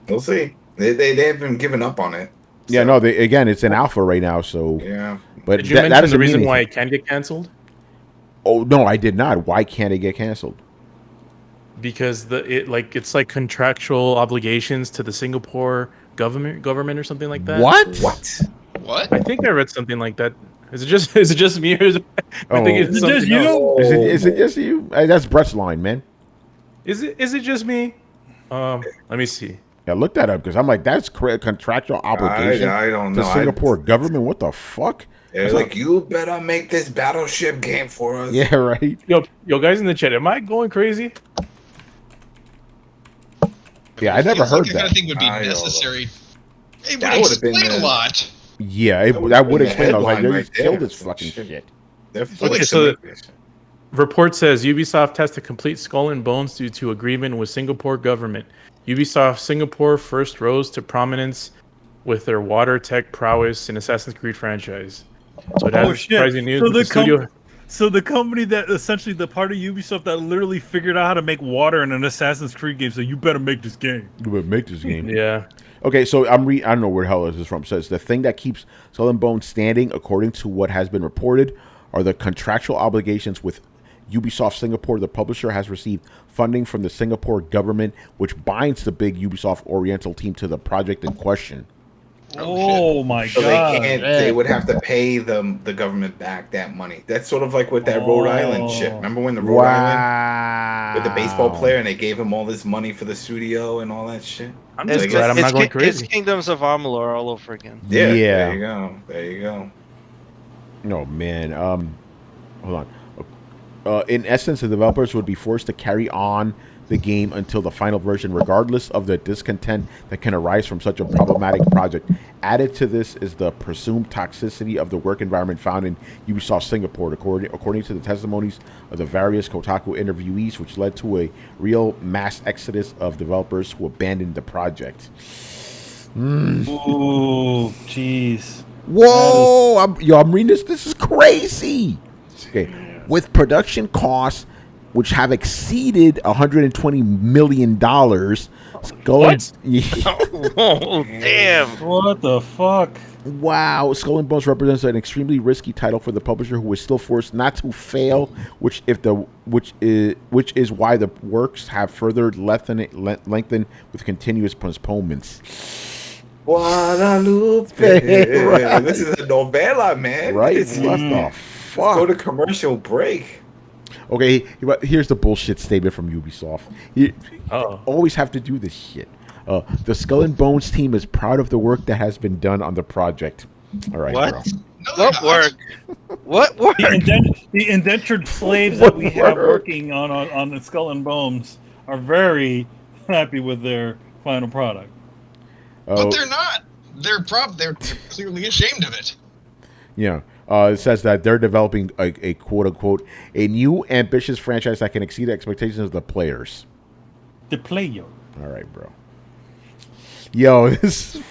we'll see. They haven't given up on it. So. Yeah, no. It's in alpha right now. So yeah. But did you mention the reason why it can get canceled? Oh no, I did not. Why can't it get canceled? Because it's like contractual obligations to the Singapore government or something like that. What? I think I read something like that. Is it just me? Or is it just you? Else? Is it just you? That's Brett's line, man. Is it just me? Let me see. Yeah, look that up because I'm like, that's contractual obligation. I don't know. To Singapore government. What the fuck? They're like, you better make this battleship game for us. Yeah, right. Yo, guys in the chat, am I going crazy? Yeah, I never heard that. I kind of think would be necessary. It would explain a lot. Yeah, that would explain. I was like, they just killed this fucking shit. Okay, so report says Ubisoft has to complete Skull and Bones due to agreement with Singapore government. Ubisoft Singapore first rose to prominence with their water tech prowess in Assassin's Creed franchise. So it has surprising news. So the company that essentially the part of Ubisoft that literally figured out how to make water in an Assassin's Creed game. So you better make this game. You better make this game. Yeah. Okay, so I don't know where the hell this is from. It says the thing that keeps Skull and Bones standing, according to what has been reported, are the contractual obligations with Ubisoft Singapore. The publisher has received funding from the Singapore government, which binds the big Ubisoft Oriental team to the project in question. Oh my so god! They would have to pay the government back that money. That's sort of like with that Rhode Island shit. Remember when the Rhode Island with the baseball player and they gave him all this money for the studio and all that shit? I'm just glad I'm not going crazy. It's Kingdoms of Amalur all over again. Yeah. There you go. No man. Hold on. In essence, the developers would be forced to carry on the game until the final version, regardless of the discontent that can arise from such a problematic project. Added to this is the presumed toxicity of the work environment found in Ubisoft Singapore, according to the testimonies of the various Kotaku interviewees, which led to a real mass exodus of developers who abandoned the project. Ooh, jeez. Whoa! I'm reading this. This is crazy. Okay. With production costs which have exceeded $120 million. What? Oh, damn. What the fuck? Wow. Skull and Bones represents an extremely risky title for the publisher, who is still forced not to fail, which is why the works have further lengthened with continuous postponements. Guadalupe. Right. This is a novella, man. Right? What the fuck? Let's go to commercial break. Okay, here's the bullshit statement from Ubisoft. You always have to do this shit. The Skull and Bones team is proud of the work that has been done on the project. All right, what? Bro. What work? What work? The indentured slaves that we have working on the Skull and Bones are very happy with their final product. But they're not. They're clearly ashamed of it. Yeah. It says that they're developing a quote-unquote a new ambitious franchise that can exceed the expectations of the players. The player. All right, bro. Yo, this.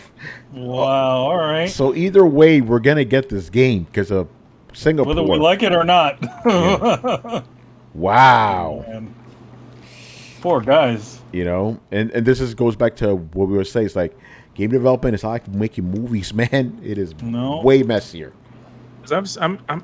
Wow. All right. So either way, we're gonna get this game because of Singapore, whether we like it or not. Yeah. Wow. Oh, man. Poor guys. You know, and this goes back to what we were saying. It's like game development is not like making movies, man. It is way messier. I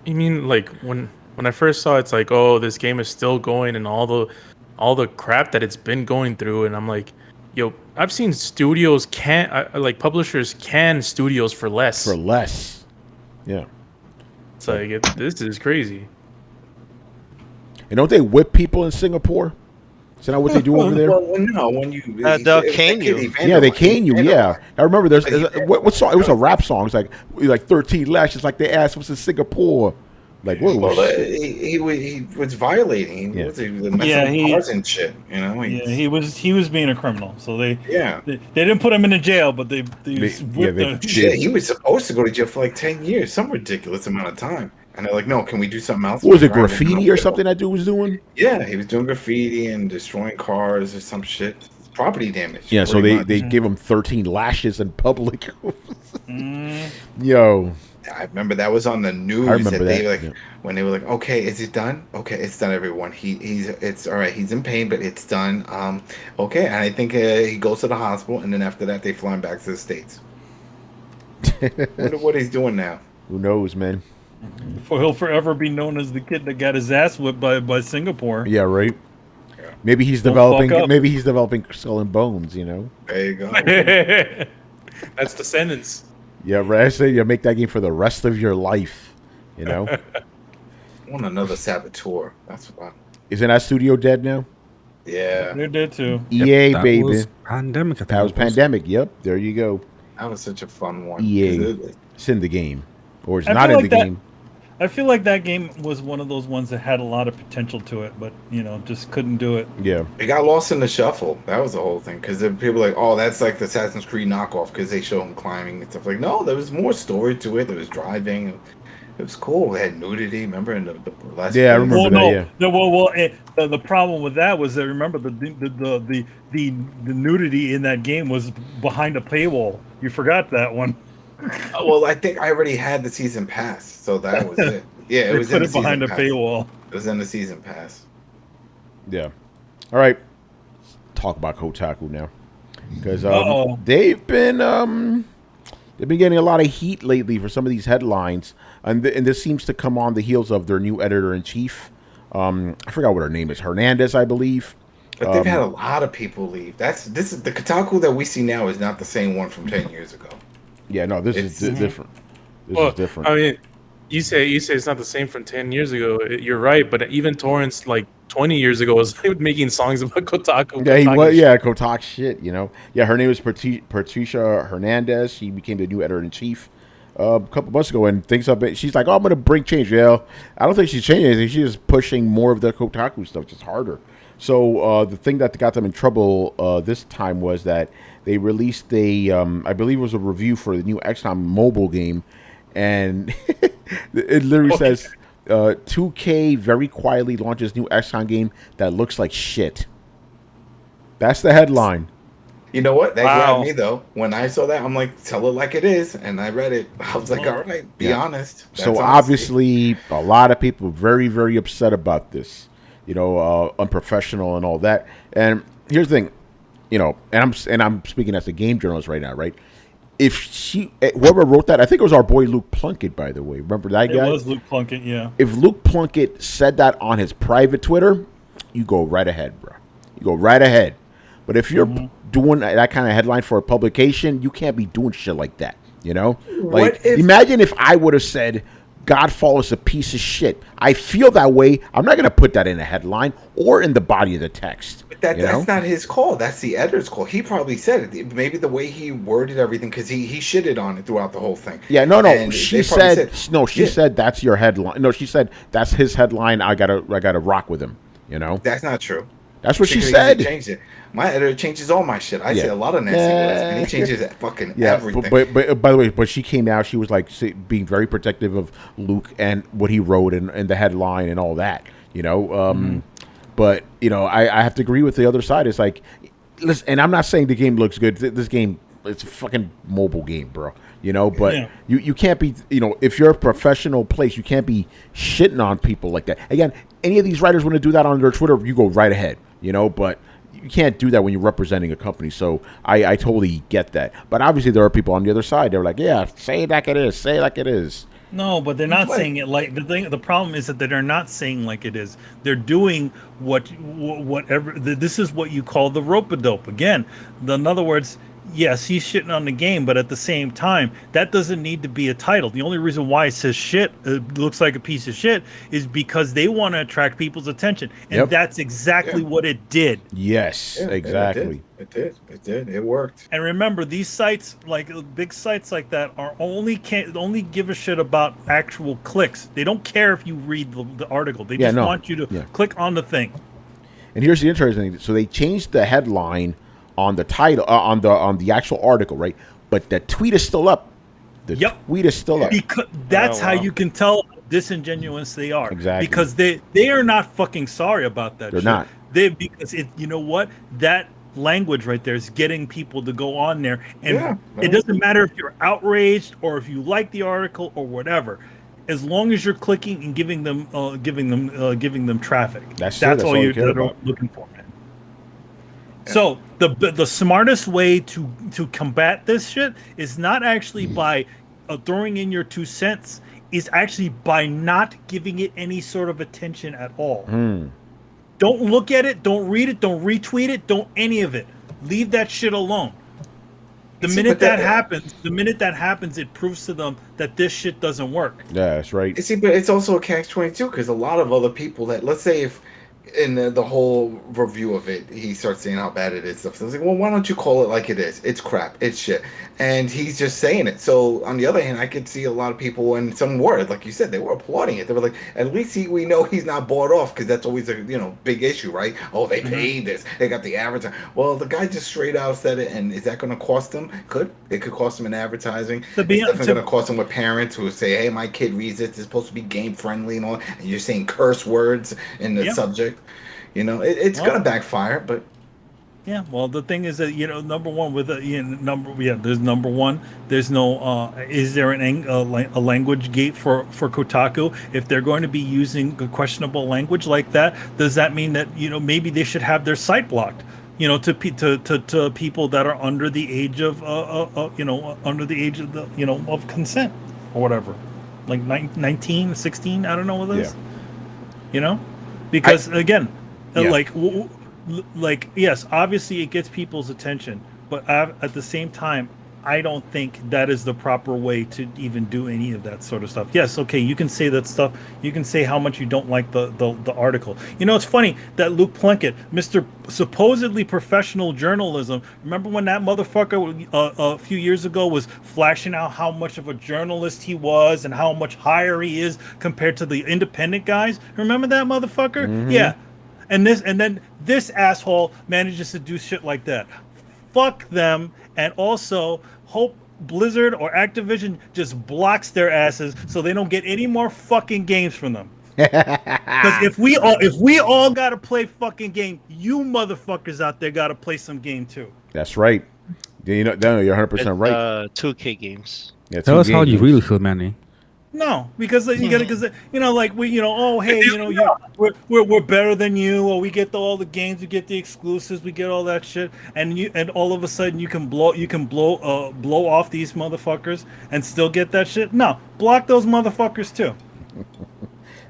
mean, like when I first saw it, it's like, oh, this game is still going and all the crap that it's been going through, and I'm like, yo, I've seen studios publishers can studios for less. For less, yeah. It's like this is crazy. And don't they whip people in Singapore? Isn't that what they do over there? Well, no, when you they'll cane you. Yeah, they cane you. Yeah, I remember. There's what song? It was a rap song. It's like 13 lashes, like they asked was in Singapore. Like what? Well, he was violating. He was messing cars and shit. You know. He was being a criminal. So they they didn't put him in a jail, but he was supposed to go to jail for like 10 years, some ridiculous amount of time. And they're like, no, can we do something else? What was it, graffiti or something that dude was doing? Yeah, he was doing graffiti and destroying cars or some shit. It's property damage. Yeah, so they gave him 13 lashes in public. Yo. I remember that was on the news. I remember that. When they were like, okay, is it done? Okay, it's done, everyone. It's all right. He's in pain, but it's done. Okay, and I think he goes to the hospital, and then after that, they fly him back to the States. Wonder what he's doing now. Who knows, man? He'll forever be known as the kid that got his ass whipped by Singapore. Yeah, right. Yeah. Maybe he's developing. Maybe he's developing Skull and Bones. You know. There you go. That's the sentence. Yeah, right. I say you make that game for the rest of your life. You know. I want another Saboteur. That's what. Isn't that studio dead now? Yeah, they're dead too. EA, that baby. Was Pandemic. That was Pandemic. Yep. There you go. That was such a fun one. EA. It's in the game, or it's not in the game. I feel like that game was one of those ones that had a lot of potential to it, but just couldn't do it. Yeah, it got lost in the shuffle. That was the whole thing, because people were like, "Oh, that's like the Assassin's Creed knockoff," because they show him climbing and stuff. Like, no, there was more story to it. There was driving. It was cool. It had nudity. Remember in the last? Yeah, I remember that. Yeah. The problem with that was that remember the nudity in that game was behind a paywall. You forgot that one. Well, I think I already had the season pass, so that was it. Yeah, it was in the behind a paywall. It was in the season pass. Yeah. All right. Let's talk about Kotaku now, because they've been getting a lot of heat lately for some of these headlines, and this seems to come on the heels of their new editor-in-chief. I forgot what her name is, Hernandez, I believe. But they've had a lot of people leave. This is the Kotaku that we see now is not the same one from 10 years ago. Yeah, no, this is different. This is different. I mean, you say it's not the same from 10 years ago. You're right, but even Torrance, like 20 years ago, was making songs about Kotaku. Yeah, he was. Yeah, Kotaku shit. Yeah, her name is Patricia Hernandez. She became the new editor-in-chief a couple months ago, and things have been. She's like, "Oh, I'm gonna bring change." Yeah, I don't think she's changing anything. She's just pushing more of the Kotaku stuff, just harder. So the thing that got them in trouble this time was that they released I believe it was a review for the new XCOM mobile game, and it literally says 2K very quietly launches new XCOM game that looks like shit. That's the headline. You know what? That grabbed me though. When I saw that, I'm like, tell it like it is, and I read it. I was like, all right, be honest. That's so obviously, a lot of people are very, very upset about this. Unprofessional and all that. And here's the thing, and I'm speaking as a game journalist right now, right? If whoever wrote that, I think it was our boy Luke Plunkett, by the way. Remember that guy? It was Luke Plunkett, yeah. If Luke Plunkett said that on his private Twitter, you go right ahead, bro. You go right ahead. But if you're doing that kind of headline for a publication, you can't be doing shit like that. Imagine if I would have said Godfall is a piece of shit. I feel that way. I'm not going to put that in a headline or in the body of the text. But that's not his call. That's the editor's call. He probably said it. Maybe the way he worded everything, because he shitted on it throughout the whole thing. Yeah, no. She said that's your headline. No, she said that's his headline. I gotta rock with him. That's not true. That's what she said. Changed it. My editor changes all my shit. I say a lot of nasty words, and he changes fucking everything. But by the way, she came out. She was like being very protective of Luke and what he wrote and the headline and all that. But I have to agree with the other side. It's like, listen, and I'm not saying the game looks good. This game, it's a fucking mobile game, bro. But you can't be, if you're a professional place, you can't be shitting on people like that. Again, any of these writers want to do that on their Twitter, you go right ahead. But you can't do that when you're representing a company. So I totally get that. But obviously there are people on the other sid. They're like, yeah, say it like it is. Say it like it is. No, but they're not saying it like the problem is that they're not saying like it is. They're doing whatever. This is what you call the rope-a-dope. Again, in other words, yes, he's shitting on the game, but at the same time, that doesn't need to be a title. The only reason why it says shit, it looks like a piece of shit, is because they want to attract people's attention. And that's exactly what it did. Yes, exactly. It did. It worked. And remember, these sites, like big sites like that, are only give a shit about actual clicks. They don't care if you read the article. They just want you to click on the thing. And here's the interesting thing. So they changed the headline on the title, on the actual article, right? But the tweet is still up. The tweet is still up. Because that's how you can tell how disingenuous they are. Exactly. Because they are not fucking sorry about that. They're not. Because you know what? That language right there is getting people to go on there, and it doesn't matter if you're outraged or if you like the article or whatever. As long as you're clicking and giving them traffic, that's all you're looking for, man. Yeah. So the smartest way to combat this shit is not actually by throwing in your 2 cents, is actually by not giving it any sort of attention at all. Don't look at it, don't read it, don't retweet it, don't any of it. Leave that shit alone. The minute that happens, it proves to them that this shit doesn't work. Yeah, that's right. See, but it's also a catch-22 because a lot of other people that, let's say if in the whole review of it, he starts saying how bad it is. Stuff. So I was like, well, why don't you call it like it is? It's crap. It's shit. And he's just saying it. So on the other hand, I could see a lot of people, and some were, like you said, they were applauding it. They were like, at least we know he's not bought off, because that's always a big issue, right? Oh, they paid this. They got the advertising. Well, the guy just straight out said it, and is that going to cost them? It could cost them in advertising. It's definitely going to cost them with parents who say, hey, my kid reads it. It's supposed to be game friendly and all, and you're saying curse words in the subject. It's going to backfire, but. Yeah, well, the thing is that, number one, with there's number one. There's no, is there a language gate for Kotaku? If they're going to be using a questionable language like that, does that mean that, maybe they should have their site blocked? To people that are under the age of, of consent or whatever, like 19, 16, I don't know what it is. Because again, yes, obviously it gets people's attention, but at the same time, I don't think that is the proper way to even do any of that sort of stuff. Yes, okay, you can say that stuff. You can say how much you don't like the article. It's funny that Luke Plunkett, Mr. supposedly professional journalism, remember when that motherfucker a few years ago was flashing out how much of a journalist he was and how much higher he is compared to the independent guys? Remember that motherfucker? Mm-hmm. Yeah. And then this asshole manages to do shit like that. Fuck them, and also hope Blizzard or Activision just blocks their asses so they don't get any more fucking games from them. Because if we all gotta play fucking game, you motherfuckers out there gotta play some game too. That's right. You're 100% right. 2K games. Yeah, tell us how you really feel, Manny. No, because we're better than you, or we get all the games, we get the exclusives, we get all that shit, and all of a sudden you can blow off these motherfuckers and still get that shit. No, block those motherfuckers too.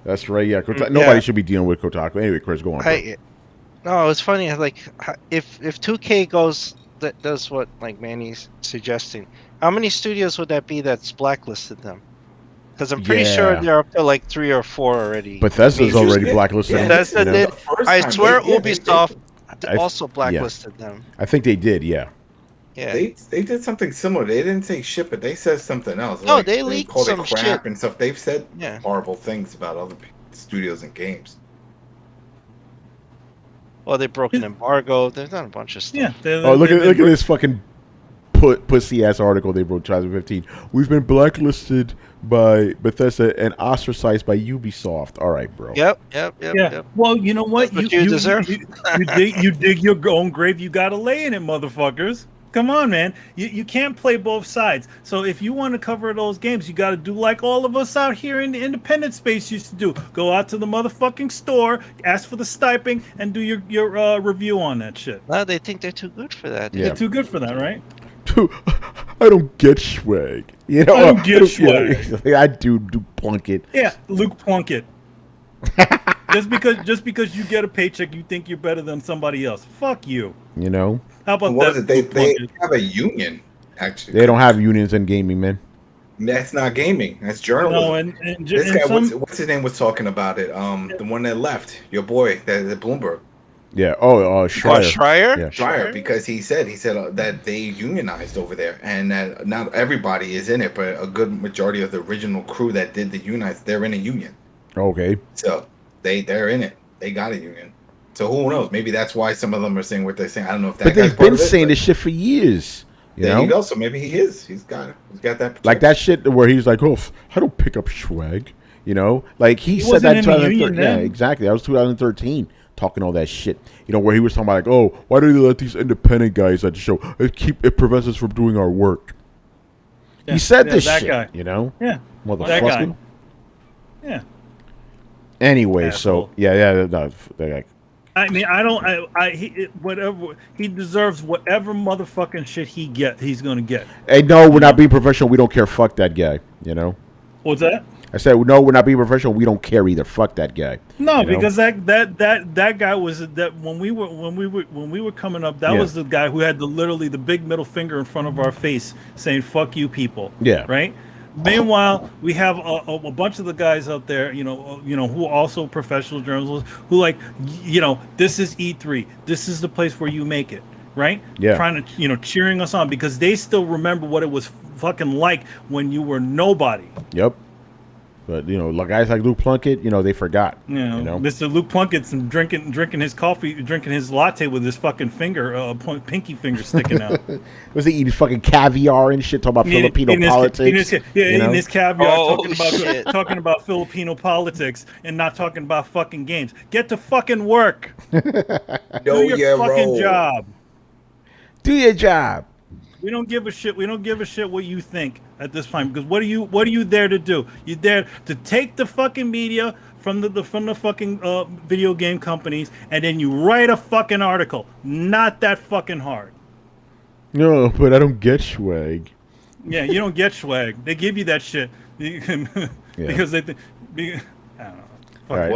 That's right. Yeah, nobody should be dealing with Kotaku. Anyway, Chris, go on. No, it's funny. Like, if 2K does what like Manny's suggesting, how many studios would that be that's blacklisted them? Because I'm pretty sure they're up to like 3 or 4 already. Bethesda's already blacklisted them. Bethesda did. I swear Ubisoft also blacklisted them. I think they did, yeah. Yeah. They did something similar. They didn't say shit, but they said something else. No, they leaked some crap shit and stuff. They've said horrible things about other studios and games. Well, they broke an embargo. They've done a bunch of stuff. Yeah. Look at this fucking pussy ass article they wrote 2015. We've been blacklisted by Bethesda and ostracized by Ubisoft. All right, bro. Yep. Well, you know what? You deserve. You dig your own grave. You gotta lay in it, motherfuckers. Come on, man. You can't play both sides. So if you want to cover those games, you got to do like all of us out here in the independent space used to do. Go out to the motherfucking store, ask for the stipend, and do your review on that shit. No, they think they're too good for that. Yeah. They're too good for that, right? I don't get swag. I don't get swag. I do Plunkett. Yeah, Luke Plunkett. just because you get a paycheck, you think you're better than somebody else. Fuck you. You know. How about what that? They have a union. Actually, they don't have unions in gaming, man. That's not gaming. That's journalism. No, and this guy, what's his name, was talking about it. The one that left, your boy, that Bloomberg. Yeah. Oh, Schreier. Schreier? Yeah. Schreier, because he said that they unionized over there, and that not everybody is in it, but a good majority of the original crew that did the unionize, they're in a union. Okay. So they're in it. They got a union. So who knows? Maybe that's why some of them are saying what they're saying. I don't know if that. But they've been saying this shit for years. There you go. So maybe he is. He's got that. Protection. Like that shit where he's like, "Oh, I don't pick up swag." You know, like he said that in 2013. Yeah, exactly. That was 2013, talking all that shit. You know, where he was talking about like, "Oh, why do they let these independent guys at the show? It prevents us from doing our work." Yeah, he said this shit. Guy. You know, motherfucker. That guy. Yeah. Anyway, so that guy. I mean, whatever he deserves, whatever motherfucking shit he's gonna get. Hey, no, we're not being professional. We don't care. Fuck that guy. You know. What's that? I said, no, we're not being professional. We don't care either. Fuck that guy. No, because that guy was that when we were coming up, that was the guy who had literally the big middle finger in front of our face, saying "fuck you, people." Yeah. Right. Meanwhile, we have a bunch of the guys out there, you know, who are also professional journalists, who this is E3, this is the place where you make it, right? Yeah. Trying to, cheering us on because they still remember what it was fucking like when you were nobody. Yep. But guys like Luke Plunkett, they forgot. Mr. Luke Plunkett's drinking his coffee, drinking his latte with his fucking finger, pinky finger sticking out. Was he eating fucking caviar and shit? Talking about Filipino politics? Eating his caviar, talking about Filipino politics, and not talking about fucking games. Get to fucking work. Do your fucking job. Do your job. We don't give a shit. We don't give a shit what you think at this time because what are you there to do? You're there to take the fucking media from the fucking video game companies and then you write a fucking article. Not that fucking hard. No, but I don't get swag. Yeah, you don't get swag. They give you that shit because they. I don't know. All right.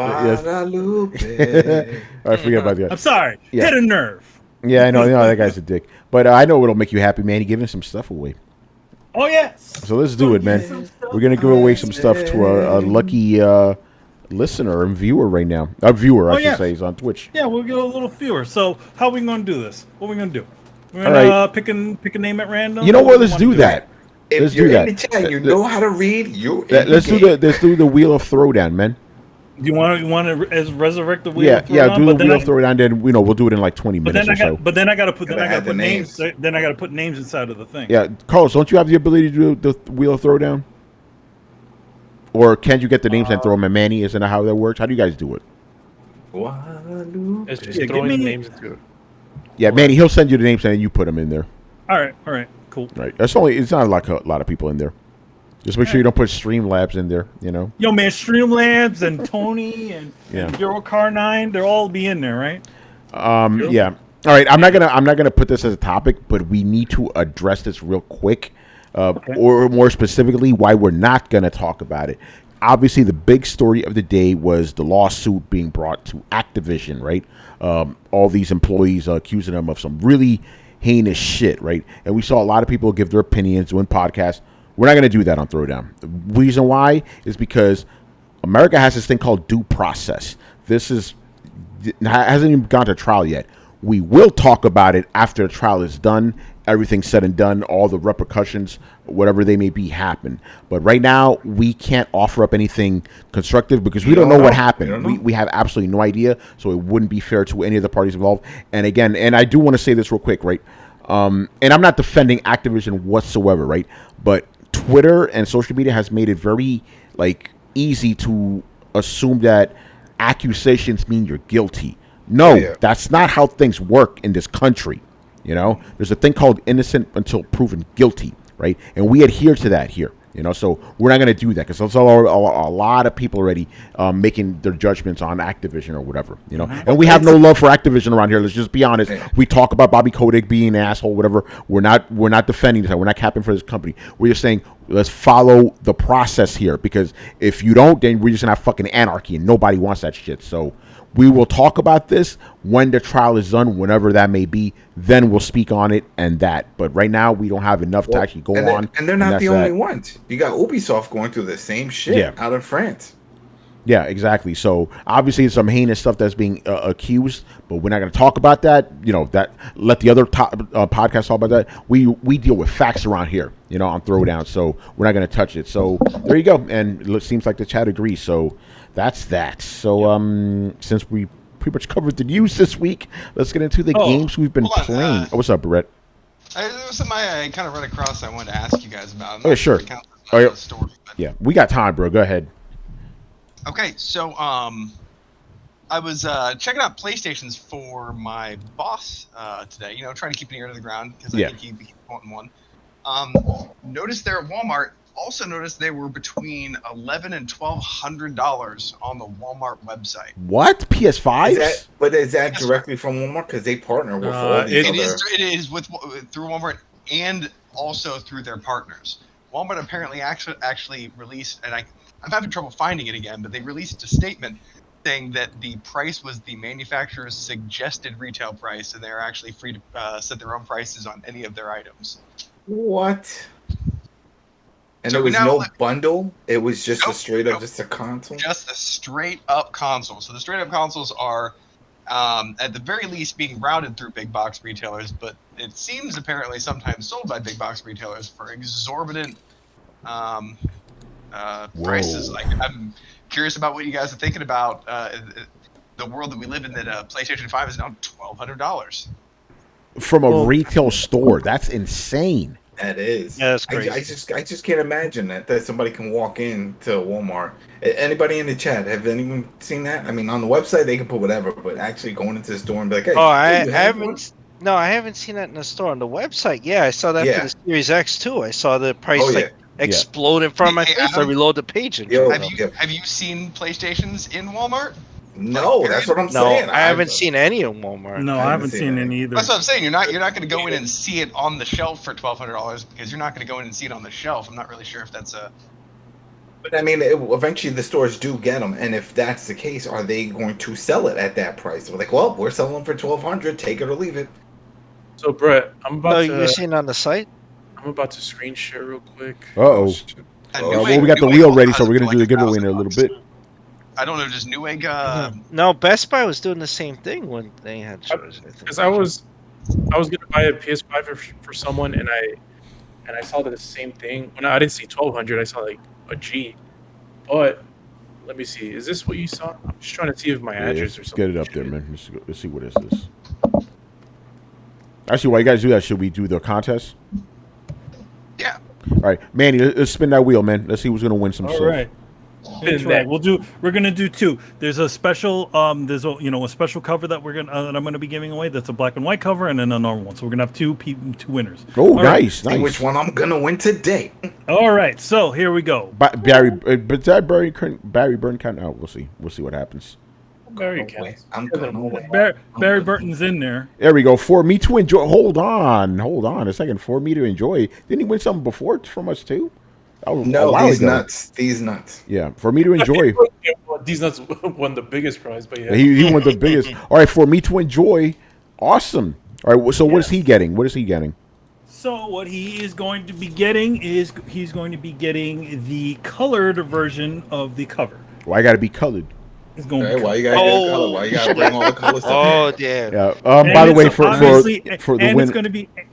I forget about that. I'm sorry. Yeah. Hit a nerve. Yeah, I know that guy's a dick. But I know what'll make you happy, man. He's giving some stuff away. Oh, yes. So let's do it, man. We're going to give away some stuff to a lucky listener and viewer right now. A viewer, I should say, is on Twitch. Yeah, we'll get a little viewer. So how are we going to do this? What are we going to do? We're going to pick a name at random? You know what? Let's do that. If you're in the chat, you know how to read, let's do the Wheel of Throwdown, man. You want to resurrect the wheel? Yeah. Do the wheel of Throwdown. Then we'll do it in like 20 minutes or so. But then I got to put names. Then I got to put names inside of the thing. Yeah, Carlos, don't you have the ability to do the wheel of Throwdown? Or can you get the names and throw them at Manny? Isn't that how that works? How do you guys do it? It's just throwing names into it. Yeah, Manny, he'll send you the names and you put them in there. All right, cool. Right, it's not like a lot of people in there. Just make sure you don't put Streamlabs in there, Yo, man, Streamlabs and Tony and Eurocar9, they'll all be in there, right? Yeah. All right, I'm not gonna put this as a topic, but we need to address this real quick, or more specifically, why we're not gonna talk about it. Obviously, the big story of the day was the lawsuit being brought to Activision, right? All these employees accusing them of some really heinous shit, right? And we saw a lot of people give their opinions, doing podcasts. We're not going to do that on Throwdown. The reason why is because America has this thing called due process. This hasn't even gone to trial yet. We will talk about it after the trial is done, everything's said and done, all the repercussions, whatever they may be, happen. But right now, we can't offer up anything constructive because we don't know what happened. We have absolutely no idea, so it wouldn't be fair to any of the parties involved. And again, and I do want to say this real quick, right? And I'm not defending Activision whatsoever, right? But Twitter and social media has made it very easy to assume that accusations mean you're guilty. No, that's not how things work in this country. There's a thing called innocent until proven guilty, right? And we adhere to that here. So we're not going to do that because there's a lot of people already making their judgments on Activision or whatever, And we have no love for Activision around here. Let's just be honest. We talk about Bobby Kotick being an asshole, whatever. We're not defending this. We're not capping for this company. We're just saying let's follow the process here because if you don't, then we're just gonna have fucking anarchy and nobody wants that shit. So we will talk about this when the trial is done, whenever that may be. Then we'll speak on it and that. But right now, we don't have enough to actually go on. And they're not the only ones. You got Ubisoft going through the same shit out in France. Yeah, exactly. So obviously, some heinous stuff that's being accused, but we're not going to talk about that. That let the other podcasts talk about that. We deal with facts around here, on Throwdown. So we're not going to touch it. So there you go. And it seems like the chat agrees. So that's that. So since we pretty much covered the news this week, let's get into the games we've been playing. What's up, Brett? There was something I kind of run across I wanted to ask you guys about. Oh, yeah, sure. Yeah, we got time, bro. Go ahead. Okay, so I was checking out PlayStations for my boss today. Trying to keep an ear to the ground because I think he wanting one. Noticed there at Walmart. Also noticed they were between $1,100 and $1,200 on the Walmart website. What? PS5s? But is that directly from Walmart? Because they partner with all these It is through Walmart and also through their partners. Walmart apparently actually released, and I'm having trouble finding it again, but they released a statement saying that the price was the manufacturer's suggested retail price, and they're actually free to set their own prices on any of their items. What? And there was no bundle? It was just a straight up, just a console? Just a straight up console. So the straight up consoles are, at the very least, being routed through big box retailers, but it seems apparently sometimes sold by big box retailers for exorbitant prices. Like, I'm curious about what you guys are thinking about the world that we live in, that PlayStation 5 is now $1,200. From a retail store. That's insane. That is. Yeah, that's crazy. I just can't imagine that somebody can walk into Walmart. Anybody in the chat, have anyone seen that? I mean, on the website they can put whatever, but actually going into the store and be like, hey, I haven't. No, I haven't seen that in the store. On the website, I saw that for the Series X too. I saw the price explode in front of my face. I reload the page. And have you seen PlayStations in Walmart? No, that's what I'm saying. I haven't seen any in Walmart. No, I haven't seen any either. That's what I'm saying. You're not going to go in and see it on the shelf for $1,200 because you're not going to go in and see it on the shelf. I'm not really sure if that's a. But I mean, eventually the stores do get them, and if that's the case, are they going to sell it at that price? We're like, well, we're selling them for $1,200. Take it or leave it. So Brett, I'm about to. You're seeing it on the site? I'm about to screen share real quick. Well, we got the wheel ready, so we're gonna do the giveaway in a little bit. I don't know, does Newegg... No, Best Buy was doing the same thing when they had shows. Because I was gonna buy a PS5 for someone, and I saw that the same thing. When I didn't see 1,200, I saw like a G. But let me see, is this what you saw? I'm just trying to see if my address or something. Get it up there, man. Let's see what is this. Actually, while you guys do that, should we do the contest? Yeah. All right, Manny, let's spin that wheel, man. Let's see who's gonna win some stuff. All right. That's right. We're gonna do two. There's a special a special cover that I'm gonna be giving away. That's a black and white cover, and then a normal one. So we're gonna have two winners. Oh, nice. Which one I'm gonna win today? All right. So here we go. Barry Burton count out. We'll see what happens. Barry counts. Barry Burton's in there. There we go. For me to enjoy. Hold on a second. For me to enjoy. Didn't he win something before from us too? No, these nuts. Yeah, for me to enjoy. These nuts won the biggest prize, but yeah, he won the biggest. All right, for me to enjoy, awesome. All right, so what is he getting? So what he is going to be getting is he's going to be getting the colored version of the cover. Why got to be colored? It's going to be why you got to get the color? Why you got to bring all the colors? Oh damn! Yeah. By the way, for the win,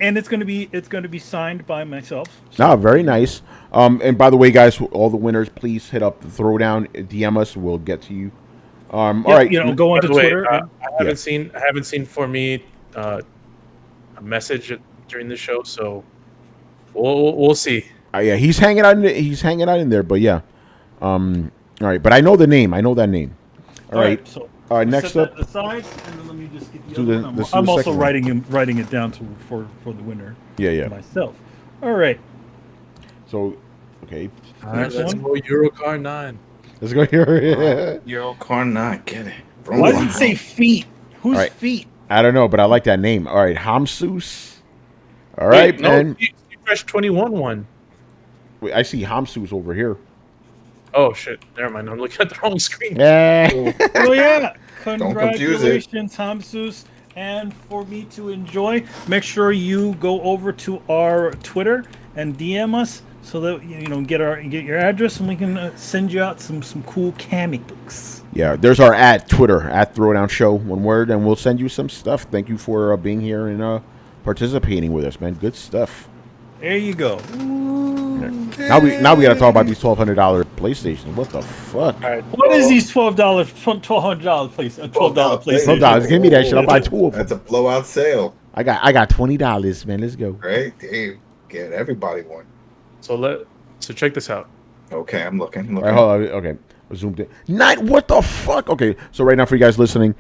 it's going to be signed by myself. So. Very nice. And by the way, guys, all the winners, please hit up the Throwdown, DM us. We'll get to you. All right. Go onto Twitter. I haven't seen for me a message during the show, so we'll see. Yeah, he's hanging out in there, but yeah. All right, but I know the name. All right. So next up. Aside, and then let me just get the other one. I'm also writing it down for the winner. Yeah. Myself. All right. So, Okay. All right, let's go Eurocar 9. Let's go here. Eurocar 9, get it. Why does it say feet? Whose Right. feet? I don't know, but I like that name. All right, Hamsus. All right, Wait, man. No, Fresh 21 one. Wait, I see Hamsus over here. Oh shit! Never mind. I'm looking at the wrong screen. Yeah. Oh yeah! Don't confuse it. Congratulations, Hamsus. And for me to enjoy, make sure you go over to our Twitter and DM us so that get your address and we can send you out some cool comic books. Yeah, there's our Twitter @Throwdown Show, one word, and we'll send you some stuff. Thank you for being here and participating with us, man. Good stuff. There you go. Now we gotta talk about these $1,200 PlayStations. What the fuck? All right. What is these $12 PlayStation? $12 PlayStation. $12. Give me that shit. I'll buy 2 of them. That's a blowout sale. I got $20, man. Let's go. Right? Hey, get everybody one. So check this out. Okay, I'm looking. All right, hold on. Okay, zoomed in. What the fuck? Okay, so right now for you guys listening,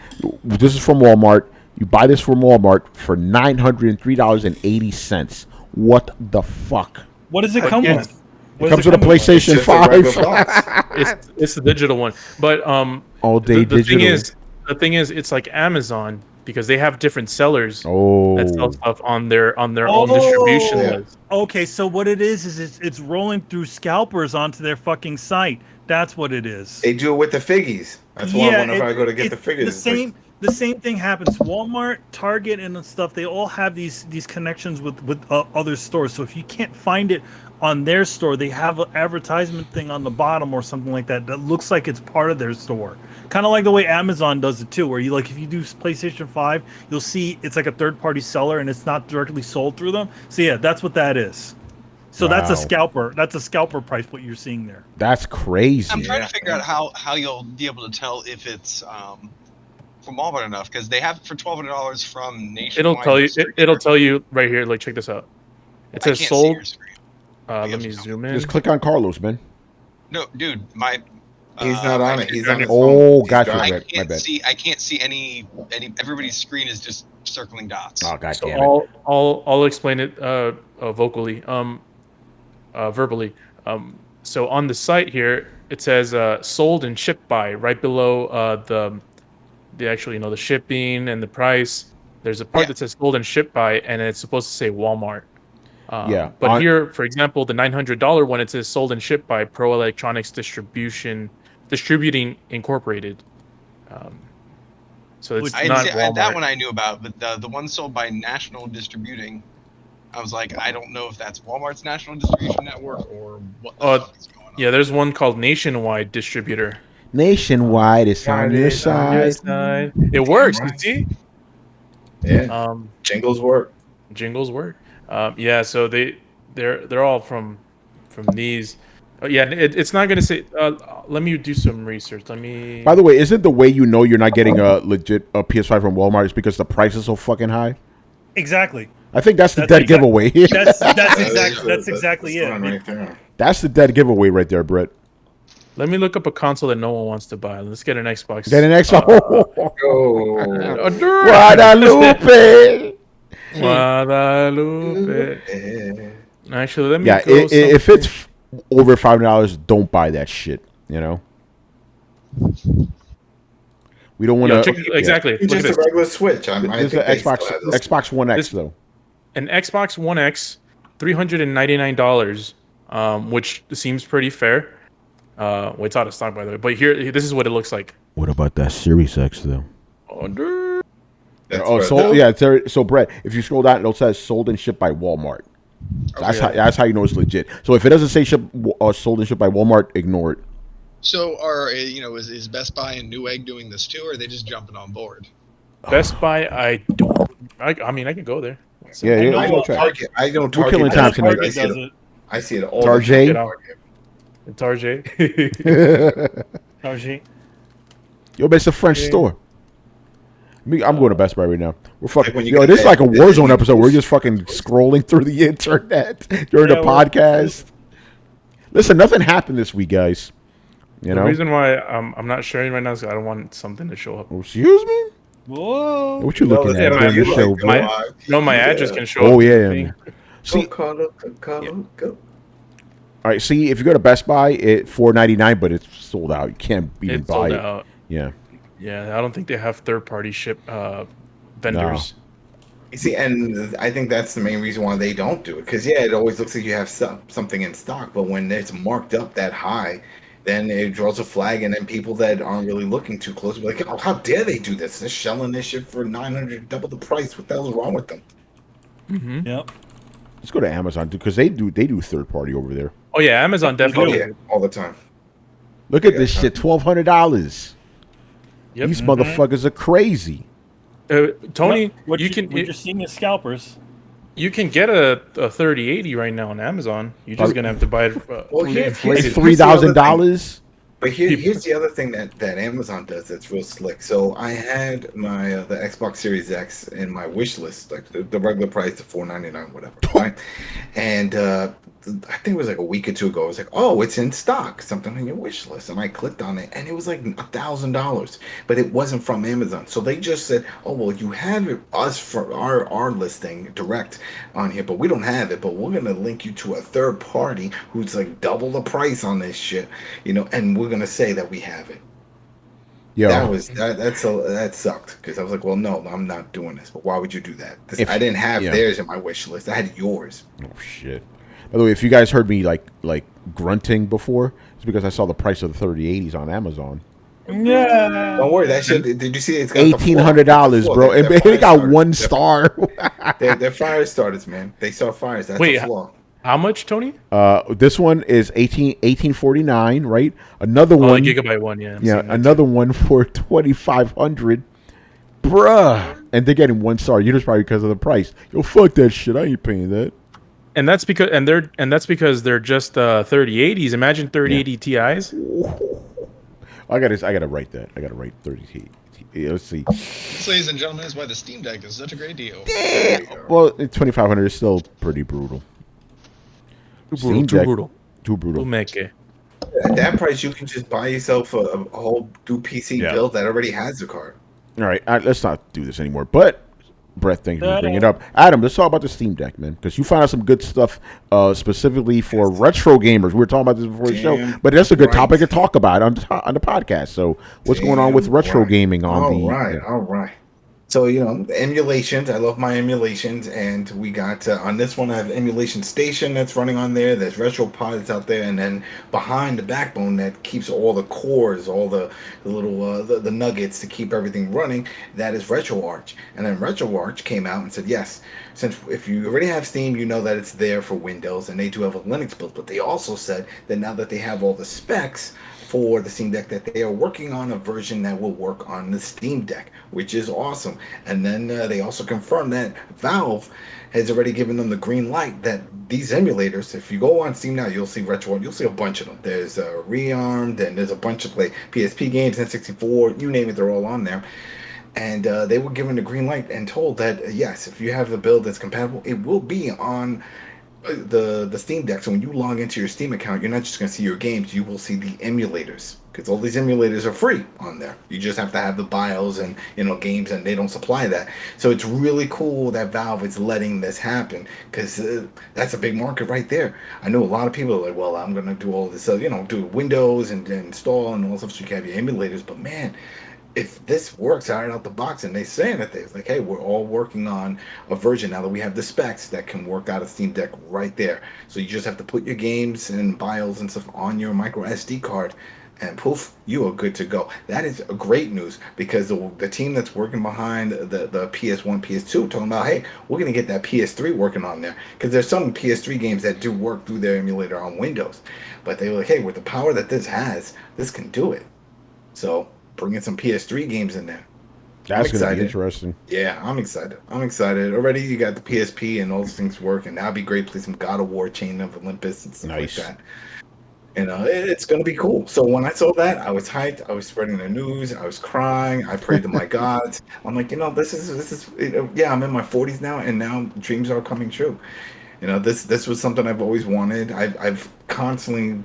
this is from Walmart. You buy this from Walmart for $903.80. What the fuck? What does it come with? It comes with a PlayStation 5. It's the digital one, but all day digital. The thing is, it's like Amazon because they have different sellers that sell stuff on their own distribution list. Okay, so what it is it's rolling through scalpers onto their fucking site. That's what it is. They do it with the figgies. That's why whenever I go to get the figures, the same thing happens. Walmart, Target, and stuff. They all have these connections with other stores. So if you can't find it on their store, they have an advertisement thing on the bottom or something like that looks like it's part of their store. Kind of like the way Amazon does it too, where you if you do PlayStation 5, you'll see it's like a third-party seller and it's not directly sold through them. So yeah, that's what that is. So that's a scalper. That's a scalper price. What you're seeing there. That's crazy. I'm trying to figure out how you'll be able to tell if it's from Walmart enough because they have it for $1,200 from Nationwide. It'll tell you right here. Check this out. It says sold. Let me zoom in. Just click on Carlos, man. No, dude, he's not on it. He's on his phone. Gotcha. I can't see any. Everybody's screen is just circling dots. Oh, god damn it. I'll explain it verbally. So on the site here, it says sold and shipped by right below the actual the shipping and the price. There's a part that says sold and shipped by, and it's supposed to say Walmart. But here, for example, the $900 one, it says sold and shipped by Pro Electronics Distributing Incorporated. So it's not Walmart. That one I knew about, but the one sold by National Distributing, I was like, I don't know if that's Walmart's National Distribution Network or what the fuck is going on. Yeah, there's one called Nationwide Distributor. Nationwide is on your side. It works, you see? Yeah. Jingles work. Yeah, so they're all from these. It's not gonna say. Let me do some research. By the way, isn't the way you're not getting a legit PS5 from Walmart is because the price is so fucking high? Exactly. I think that's the dead giveaway. That's exactly it. Right there. That's the dead giveaway right there, Brett. Let me look up a console that no one wants to buy. Let's get an Xbox. Get an Xbox. Guadalupe. Actually, let me. If it's over $5, don't buy that shit. We don't want to. Exactly. It's just a regular Switch. It's an Xbox One X though. An Xbox One X, $399, which seems pretty fair. It's out of stock, by the way. But here, this is what it looks like. What about that Series X though? So Brett, if you scroll down, it says sold and shipped by Walmart. That's how you know it's legit. So if it doesn't say sold and shipped by Walmart, ignore it. So is Best Buy and Newegg doing this too, or are they just jumping on board? Best Buy, I can go there. I know Target. We're killing time tonight. I see it all. Target. Yo, but it's a French store. I'm going to Best Buy right now. We're fucking. This is like a Warzone episode. We're just fucking scrolling through the internet during the podcast. Listen, nothing happened this week, guys. The reason why I'm not sharing right now is I don't want something to show up. Excuse me? Whoa! What you looking at during the show, bro? My address can show up. Oh yeah. See, go. All right, see, if you go to Best Buy, it $4.99, but it's sold out. You can't even It's buy sold it. out. Yeah. Yeah, I don't think they have third-party ship vendors. You see, and I think that's the main reason why they don't do it. Because yeah, it always looks like you have something in stock, but when it's marked up that high, then it draws a flag, and then people that aren't really looking too close will be like, "Oh, how dare they do this? They're selling this shit for $900, double the price. What the hell is wrong with them?" Mm-hmm. Yep. Let's go to Amazon because they do third party over there. Oh yeah, Amazon Oh definitely. yeah, all the time. Look at this shit, $1,200. Yep. These motherfuckers are crazy. Tony, What you you're can seeing is scalpers. you can get a 3080 right now on Amazon. You're just gonna have to buy it. Well, Like here's $3,000. But here's the other thing that Amazon does that's real slick. So I had my the Xbox Series X in my wish list, like the regular price of $4.99, whatever, right? And I think it was like a week or two ago. I was like, "Oh, it's in stock, something on your wish list," and I clicked on it, and it was like $1,000, but it wasn't from Amazon. So they just said, "Oh, well, you have us for our listing direct on here, but we don't have it. But we're gonna link you to a third party who's like double the price on this shit, and we're gonna say that we have it." Yo. That sucked because I was like, "Well, no, I'm not doing this." But why would you do that? I didn't have theirs in my wish list. I had yours. Oh shit. By the way, if you guys heard me like grunting before, it's because I saw the price of the 3080s on Amazon. Yeah. Don't worry, that shit. Did you see? It's got $1,800, bro. And they got one star. They're fire starters, man. They start fires. That's a flaw. How much, Tony? This one is $1,849, right? Another one, the gigabyte one, yeah. Yeah, another one for $2,500, bruh. And they're getting one star. You know, it's probably because of the price. Yo, fuck that shit. I ain't paying that. And that's because they're just 3080s. Imagine 3080 Ti's. I gotta write that. I gotta write 3080. Let's see. This, ladies and gentlemen, is why the Steam Deck is such a great deal. Well, 2,500 is still pretty brutal. Too brutal. At that price, you can just buy yourself a whole new PC build that already has the card. All right, let's not do this anymore. But Brett, thank you for bringing it up. Adam, let's talk about the Steam Deck, man, because you found out some good stuff specifically for retro gamers. We were talking about this before the show, but that's a good topic to talk about on the podcast. So, what's going on with retro gaming All right. So, emulations. I love my emulations, and we got on this one. I have Emulation Station that's running on there. There's RetroPod that's out there, and then behind the backbone that keeps all the cores, all the little the nuggets to keep everything running. That is RetroArch, and then RetroArch came out and said, yes, since if you already have Steam, you know that it's there for Windows, and they do have a Linux build. But they also said that now that they have all the specs for the Steam Deck, that they are working on a version that will work on the Steam Deck, which is awesome. And then they also confirmed that Valve has already given them the green light that these emulators, if you go on Steam now, you'll see RetroArch, you'll see a bunch of them. There's Rearmed, and there's a bunch of PSP games, N64, you name it, they're all on there. And they were given the green light and told that, yes, if you have the build that's compatible, it will be on the Steam Deck. So when you log into your Steam account, you're not just going to see your games, you will see the emulators, because all these emulators are free on there. You just have to have the BIOS and games, and they don't supply that. So it's really cool that Valve is letting this happen, because that's a big market right there. I know a lot of people are like, well, I'm going to do all this, do Windows and install and all this stuff so you can have your emulators. But man, if this works out the box, and they're saying that they're like, hey, we're all working on a version now that we have the specs that can work out of Steam Deck right there. So you just have to put your games and BIOS and stuff on your micro SD card, and poof, you are good to go. That is great news, because the team that's working behind the PS1, PS2 talking about, hey, we're going to get that PS3 working on there, because there's some PS3 games that do work through their emulator on Windows. But they were like, hey, with the power that this has, this can do it. So bringing some PS3 games in there. That's going to be interesting. Yeah, I'm excited. Already you got the PSP and all those things working. That'd be great. Play some God of War, Chain of Olympus and stuff like that. It's going to be cool. So when I saw that, I was hyped. I was spreading the news. I was crying. I prayed to my gods. I'm like, this is I'm in my 40s now, and now dreams are coming true. This was something I've always wanted. I've constantly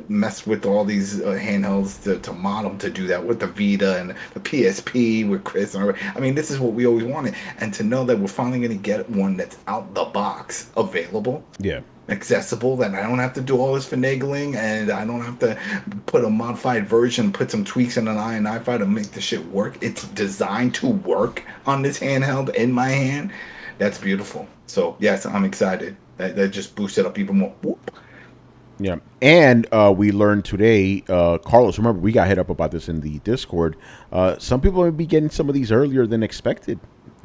messed with all these handhelds to mod them to do that, with the Vita and the PSP with Chris. I mean, this is what we always wanted. And to know that we're finally going to get one that's out the box available. Yeah. accessible, that I don't have to do all this finagling, and I don't have to put a modified version, put some tweaks in an i5 to make the shit work. It's designed to work on this handheld in my hand. That's beautiful. So yes, I'm excited. That just boosted up even more. Whoop. Yeah, and we learned today, Carlos, remember, we got hit up about this in the Discord. Some people may be getting some of these earlier than expected.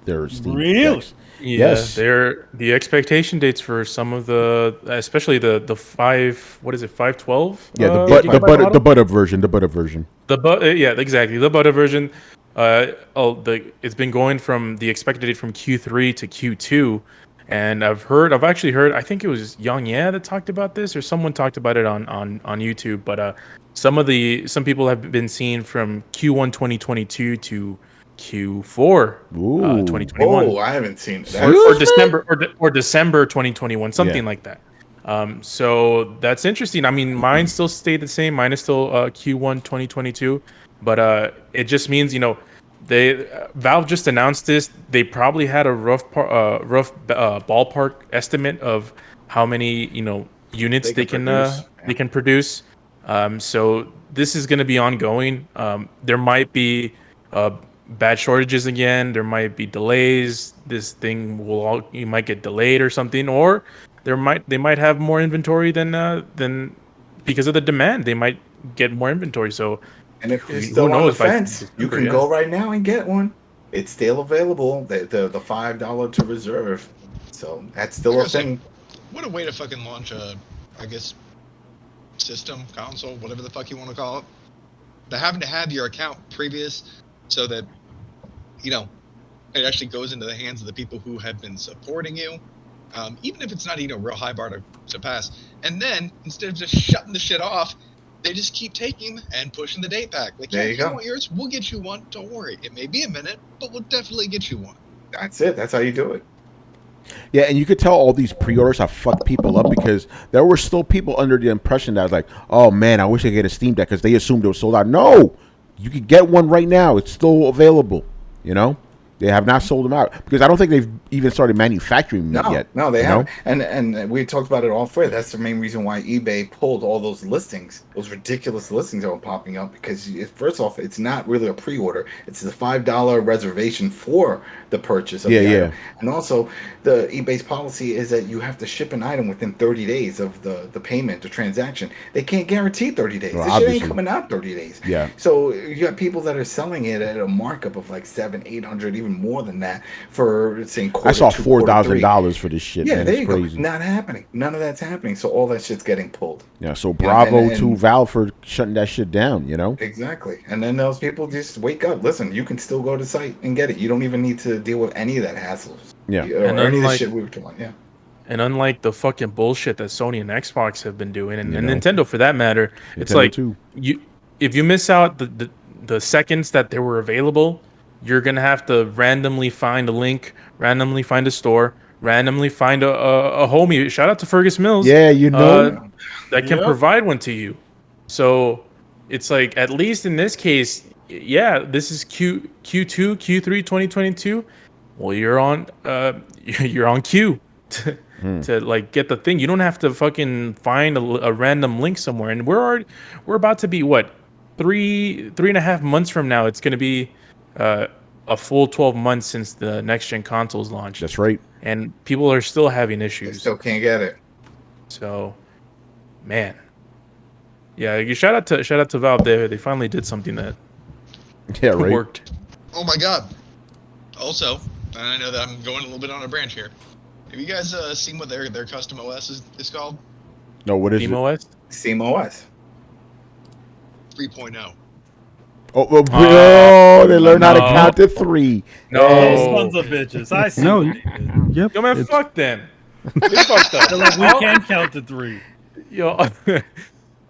Their Steam decks. Yeah, Yes. they're the expectation dates for some of the, especially the 512. Yeah, the butter version. Yeah, exactly, the butter version. It's been going from the expected date from Q3 to Q2, and I've actually heard, I think it was Young that talked about this, or someone talked about it on YouTube. But some people have been seeing from Q1 2022 to Q4 2021. Oh, I haven't seen that. Or December or December 2021, something like that. So that's interesting. I mean, mine still stayed the same. Mine is still Q1 2022, but it just means, Valve just announced this. They probably had a rough ballpark estimate of how many units they can produce. So this is going to be ongoing. There might be bad shortages again. There might be delays. This thing you might get delayed or something, or they might have more inventory than because of the demand. They might get more inventory. So, and if you're still on the fence, you can go right now and get one. It's still available. The $5 to reserve. So that's still a thing. What a way to fucking launch a, I guess, system, console, whatever the fuck you want to call it. But having to have your account previous so that, it actually goes into the hands of the people who have been supporting you, even if it's not even a real high bar to pass. And then, instead of just shutting the shit off, they just keep taking them and pushing the date back. Like, there you go. Want yours? We'll get you one. Don't worry. It may be a minute, but we'll definitely get you one. That's it. That's how you do it. Yeah, and you could tell all these pre-orders have fucked people up, because there were still people under the impression that was like, oh man, I wish I could get a Steam Deck, because they assumed it was sold out. No, you could get one right now. It's still available. They have not sold them out, because I don't think they've even started manufacturing them yet. No, they haven't. And we talked about it all for. That's the main reason why eBay pulled all those listings, those ridiculous listings that were popping up. Because first off, it's not really a pre-order; it's the $5 reservation for the purchase of the item. And also, the eBay's policy is that you have to ship an item within 30 days of the payment or transaction. They can't guarantee 30 days. This shit ain't coming out 30 days. Yeah. So you got people that are selling it at a markup of like $700-800, even more than that, for saying I saw $4,000 for this shit. Yeah, man. there It's you crazy. go. Not happening. None of that's happening. So all that shit's getting pulled. Yeah. So bravo to Valve for shutting that shit down. Exactly. And then those people just wake up. Listen, you can still go to site and get it. You don't even need to deal with any of that hassle. Yeah. Or any of the shit we were talking about. Yeah. And unlike the fucking bullshit that Sony and Xbox have been doing, and Nintendo for that matter, it's like too. If you miss out the seconds that they were available, you're gonna have to randomly find a link, randomly find a store, randomly find a homie. Shout out to Fergus Mills. Yeah, that can provide one to you. So it's like, at least in this case, this is Q2, Q3 2022. Well, you're on queue to like get the thing. You don't have to fucking find a random link somewhere. And we're about to be what, 3.5 months from now. It's gonna be a full 12 months since the next gen consoles launched. That's right. And people are still having issues. They still can't get it. So, man, yeah. Shout out to Valve. They finally did something that worked. Oh my god. Also, and I know that I'm going a little bit on a branch here. Have you guys seen what their custom OS is called? No, what is SteamOS? SteamOS 3.0. They learned how to count to 3. Those sons of bitches. I see. Yep. Yo, man, fuck them. They fucked up. They're like, we can count to 3. Yo,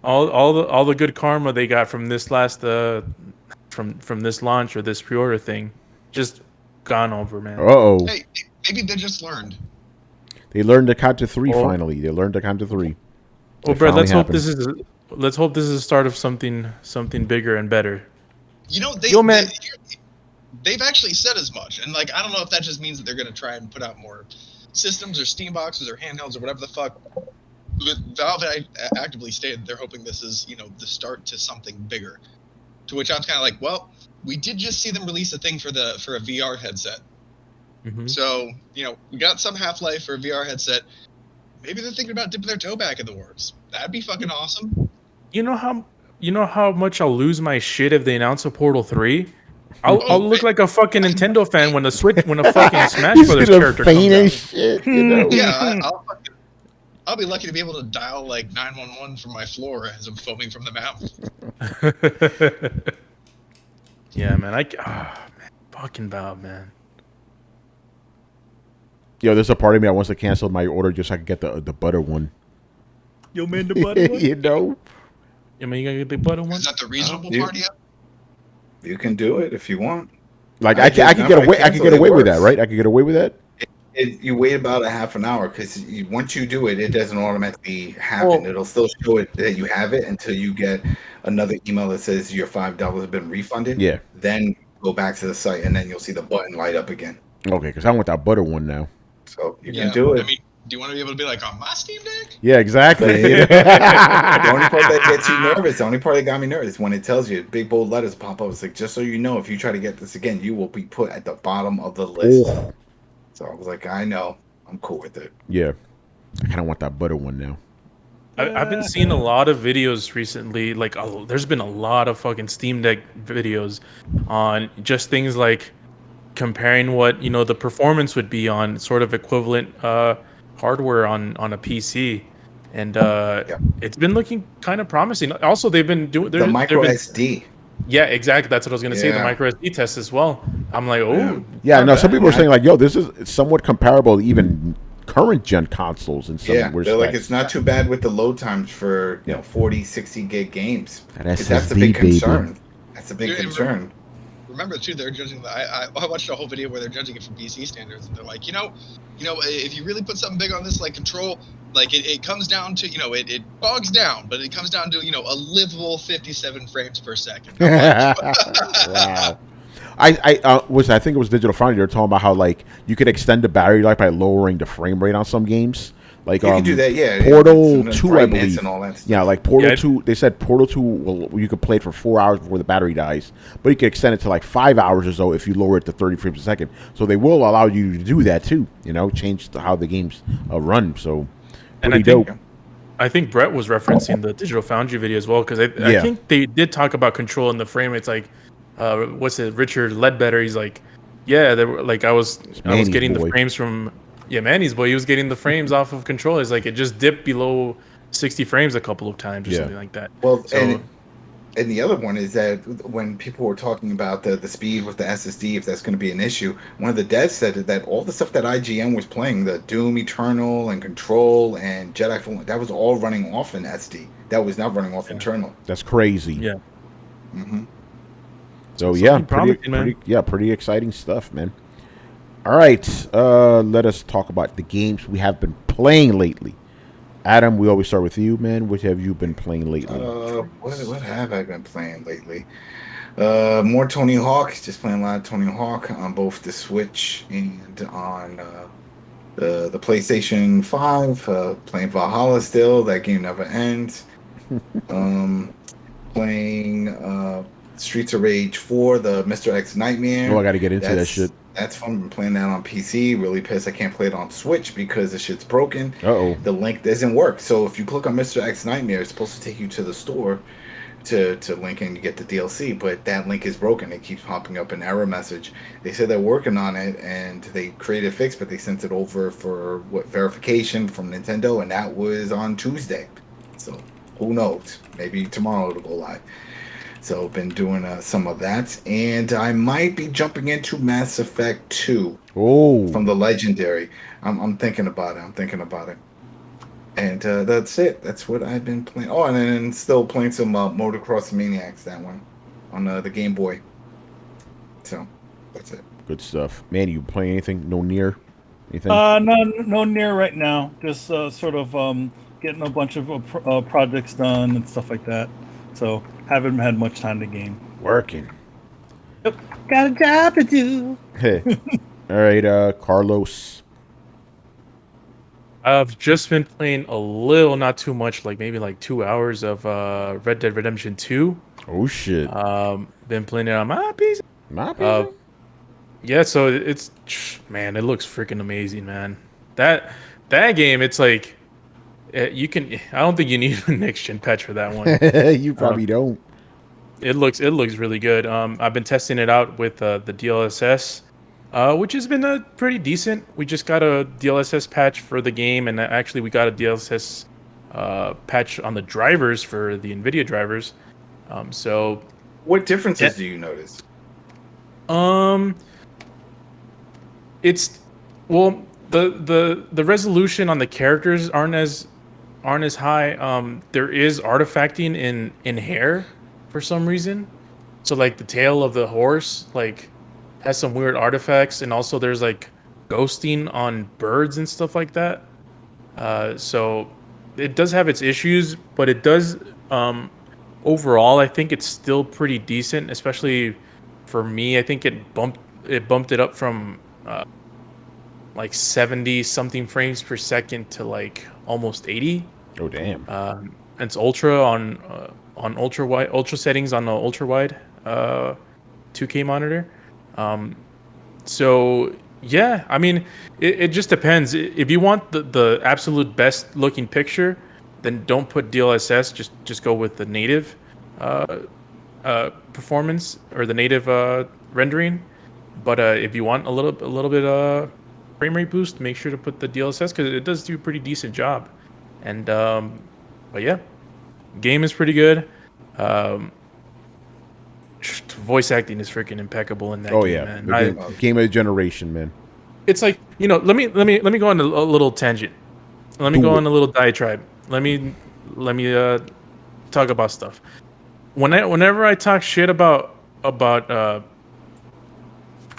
all the good karma they got from this last from this launch or this pre-order thing, just gone over, man. Hey, maybe they just learned. They learned to count to 3 finally. They learned to count to 3. Well, Brad, let's hope this is the start of something bigger and better. They've actually said as much, and like, I don't know if that just means that they're going to try and put out more systems or Steam boxes or handhelds or whatever the fuck. Valve actively stated they're hoping this is, the start to something bigger. To which I'm kind of like, well, we did just see them release a thing for a VR headset. Mm-hmm. So, we got some Half-Life for a VR headset. Maybe they're thinking about dipping their toe back in the works. That'd be fucking awesome. You know how much I'll lose my shit if they announce a Portal 3? I'll look like a fucking Nintendo fan when a fucking Smash Brothers character comes out. Shit, Yeah, I'll be lucky to be able to dial like 911 from my floor as I'm foaming from the mouth. Yeah, man. Fucking Valve, man. Yo, there's a part of me that wants to cancel my order just so I can get the butter one. Yo, man, the butter one? You know? Yeah, man, you gotta get the butter one? Is that the reasonable part yet? You can do it if you want. Like I can get away. I can get away with that, right? I can get away with that. You wait about a half an hour because once you do it, it doesn't automatically happen. It'll still show it that you have it until you get another email that says your $5 has been refunded. Yeah. Then go back to the site and then you'll see the button light up again. Okay, because I want that butter one now. So you can do it. I mean, do you want to be able to be like on my Steam Deck? Yeah, exactly. The only part that gets you nervous, the only part that got me nervous, is when it tells you big bold letters pop up. It's like, just so you know, if you try to get this again, you will be put at the bottom of the list. Oh. So I was like, I know, I'm cool with it. Yeah, I kind of want that butter one now. I've been seeing a lot of videos recently. Like, there's been a lot of fucking Steam Deck videos on just things like comparing what the performance would be on sort of equivalent hardware on a PC, and it's been looking kind of promising. Also, they've been doing the micro SD. Yeah, exactly. That's what I was gonna say. The micro SD test as well. I'm like, yeah. No, some people are saying like, yo, this is somewhat comparable to even current gen consoles and some they're like, it's not too bad with the load times for 40, 60 gig games. That's the big concern. That's a big concern. Remember too, they're judging. I watched a whole video where they're judging it from PC standards, and they're like, if you really put something big on this, like Control, like it comes down to, it bogs down, but it comes down to, a livable 57 frames per second. Wow. I think it was Digital Foundry. They were talking about how like you could extend the battery life by lowering the frame rate on some games. Like you can do that, yeah. Portal 2, I believe. And all that stuff. Yeah, like Portal 2. They said Portal 2, well, you could play it for 4 hours before the battery dies, but you can extend it to like 5 hours or so if you lower it to 30 frames a second. So they will allow you to do that too. Change how the games run. So pretty dope. I think Brett was referencing the Digital Foundry video as well, because I think they did talk about Control and the frame rates. Like, what's it? Richard Ledbetter. He's like, yeah, they were like I was getting the frames from. Yeah, Manny's boy. He was getting the frames off of Control. It's like it just dipped below 60 frames a couple of times or something like that. Well, and the other one is that when people were talking about the speed with the SSD, if that's going to be an issue, one of the devs said that all the stuff that IGN was playing, the Doom Eternal and Control and Jedi Fallen, that was all running off an SD. That was not running off internal. That's crazy. Yeah. Mm-hmm. So pretty exciting stuff, man. All right, let us talk about the games we have been playing lately. Adam, we always start with you, man. What have you been playing lately? What have I been playing lately? More Tony Hawk. Just playing a lot of Tony Hawk on both the Switch and on the PlayStation 5. Playing Valhalla still. That game never ends. Playing Streets of Rage 4, the Mr. X Nightmare. Oh, I got to get into that shit. That's fun. I've been playing that on PC. Really pissed I can't play it on Switch because the shit's broken. Uh-oh. The link doesn't work. So if you click on Mr. X Nightmare, it's supposed to take you to the store to link and you get the DLC, but that link is broken. It keeps popping up an error message. They said they're working on it and they created a fix, but they sent it over for verification from Nintendo, and that was on Tuesday. So who knows? Maybe tomorrow it'll go live. So been doing some of that, and I might be jumping into Mass Effect 2 from the Legendary. I'm thinking about it. And that's it. That's what I've been playing. Oh, and then still playing some Motocross Maniacs, that one, on the Game Boy. So that's it. Good stuff. Man, you playing anything? No Nier? Anything? No Nier right now. Just sort of getting a bunch of projects done and stuff like that. So haven't had much time to game. Working. Yep. Got a job to do. Hey. All right, Carlos. I've just been playing a little, not too much, like maybe like 2 hours of Red Dead Redemption 2. Oh shit. Been playing it on my PC. My PC? Yeah, so it's, man, it looks freaking amazing, man. That game, it's like you can. I don't think you need a next gen patch for that one. You probably don't. It looks really good. I've been testing it out with the DLSS, which has been pretty decent. We just got a DLSS patch for the game, and actually we got a DLSS patch on the drivers for the NVIDIA drivers. So, what differences do you notice? It's well, the resolution on the characters aren't as high. There is artifacting in hair for some reason. So like the tail of the horse like has some weird artifacts, and also there's like ghosting on birds and stuff like that. So it does have its issues, but it does overall I think it's still pretty decent, especially for me. I think it bumped it up from like 70 something frames per second to like almost 80. Oh damn. And it's ultra on ultra settings on the ultra wide 2K monitor. So yeah, I mean it just depends. If you want the absolute best looking picture, then don't put DLSS, just go with the native performance or the native rendering. But if you want a little bit frame rate boost, make sure to put the DLSS because it does do a pretty decent job. And but yeah, game is pretty good. Voice acting is freaking impeccable in that game, man. Game of the generation, man. It's like, let me go on a little tangent. Let me go on a little diatribe. Let me talk about stuff. Whenever I talk shit about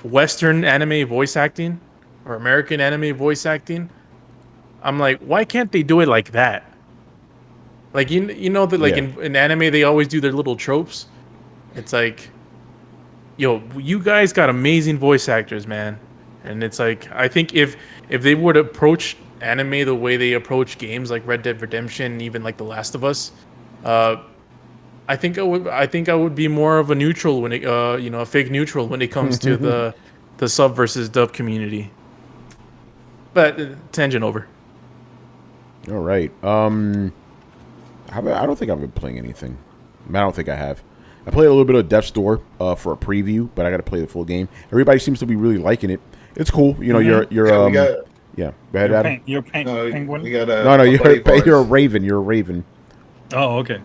Western anime voice acting or American anime voice acting, I'm like, why can't they do it like that? Like you know that like in anime they always do their little tropes. It's like, yo, you guys got amazing voice actors, man. And it's like, I think if they would approach anime the way they approach games like Red Dead Redemption, even like The Last of Us, I think I would be more of a neutral when it a fake neutral when it comes to the sub versus dub community. But tangent over. All right. I don't think I've been playing anything. I don't think I have. I played a little bit of Death's Door for a preview, but I got to play the full game. Everybody seems to be really liking it. It's cool. You know, you're Go ahead, Adam. You're penguin. You're a raven. You're a raven. Oh, okay.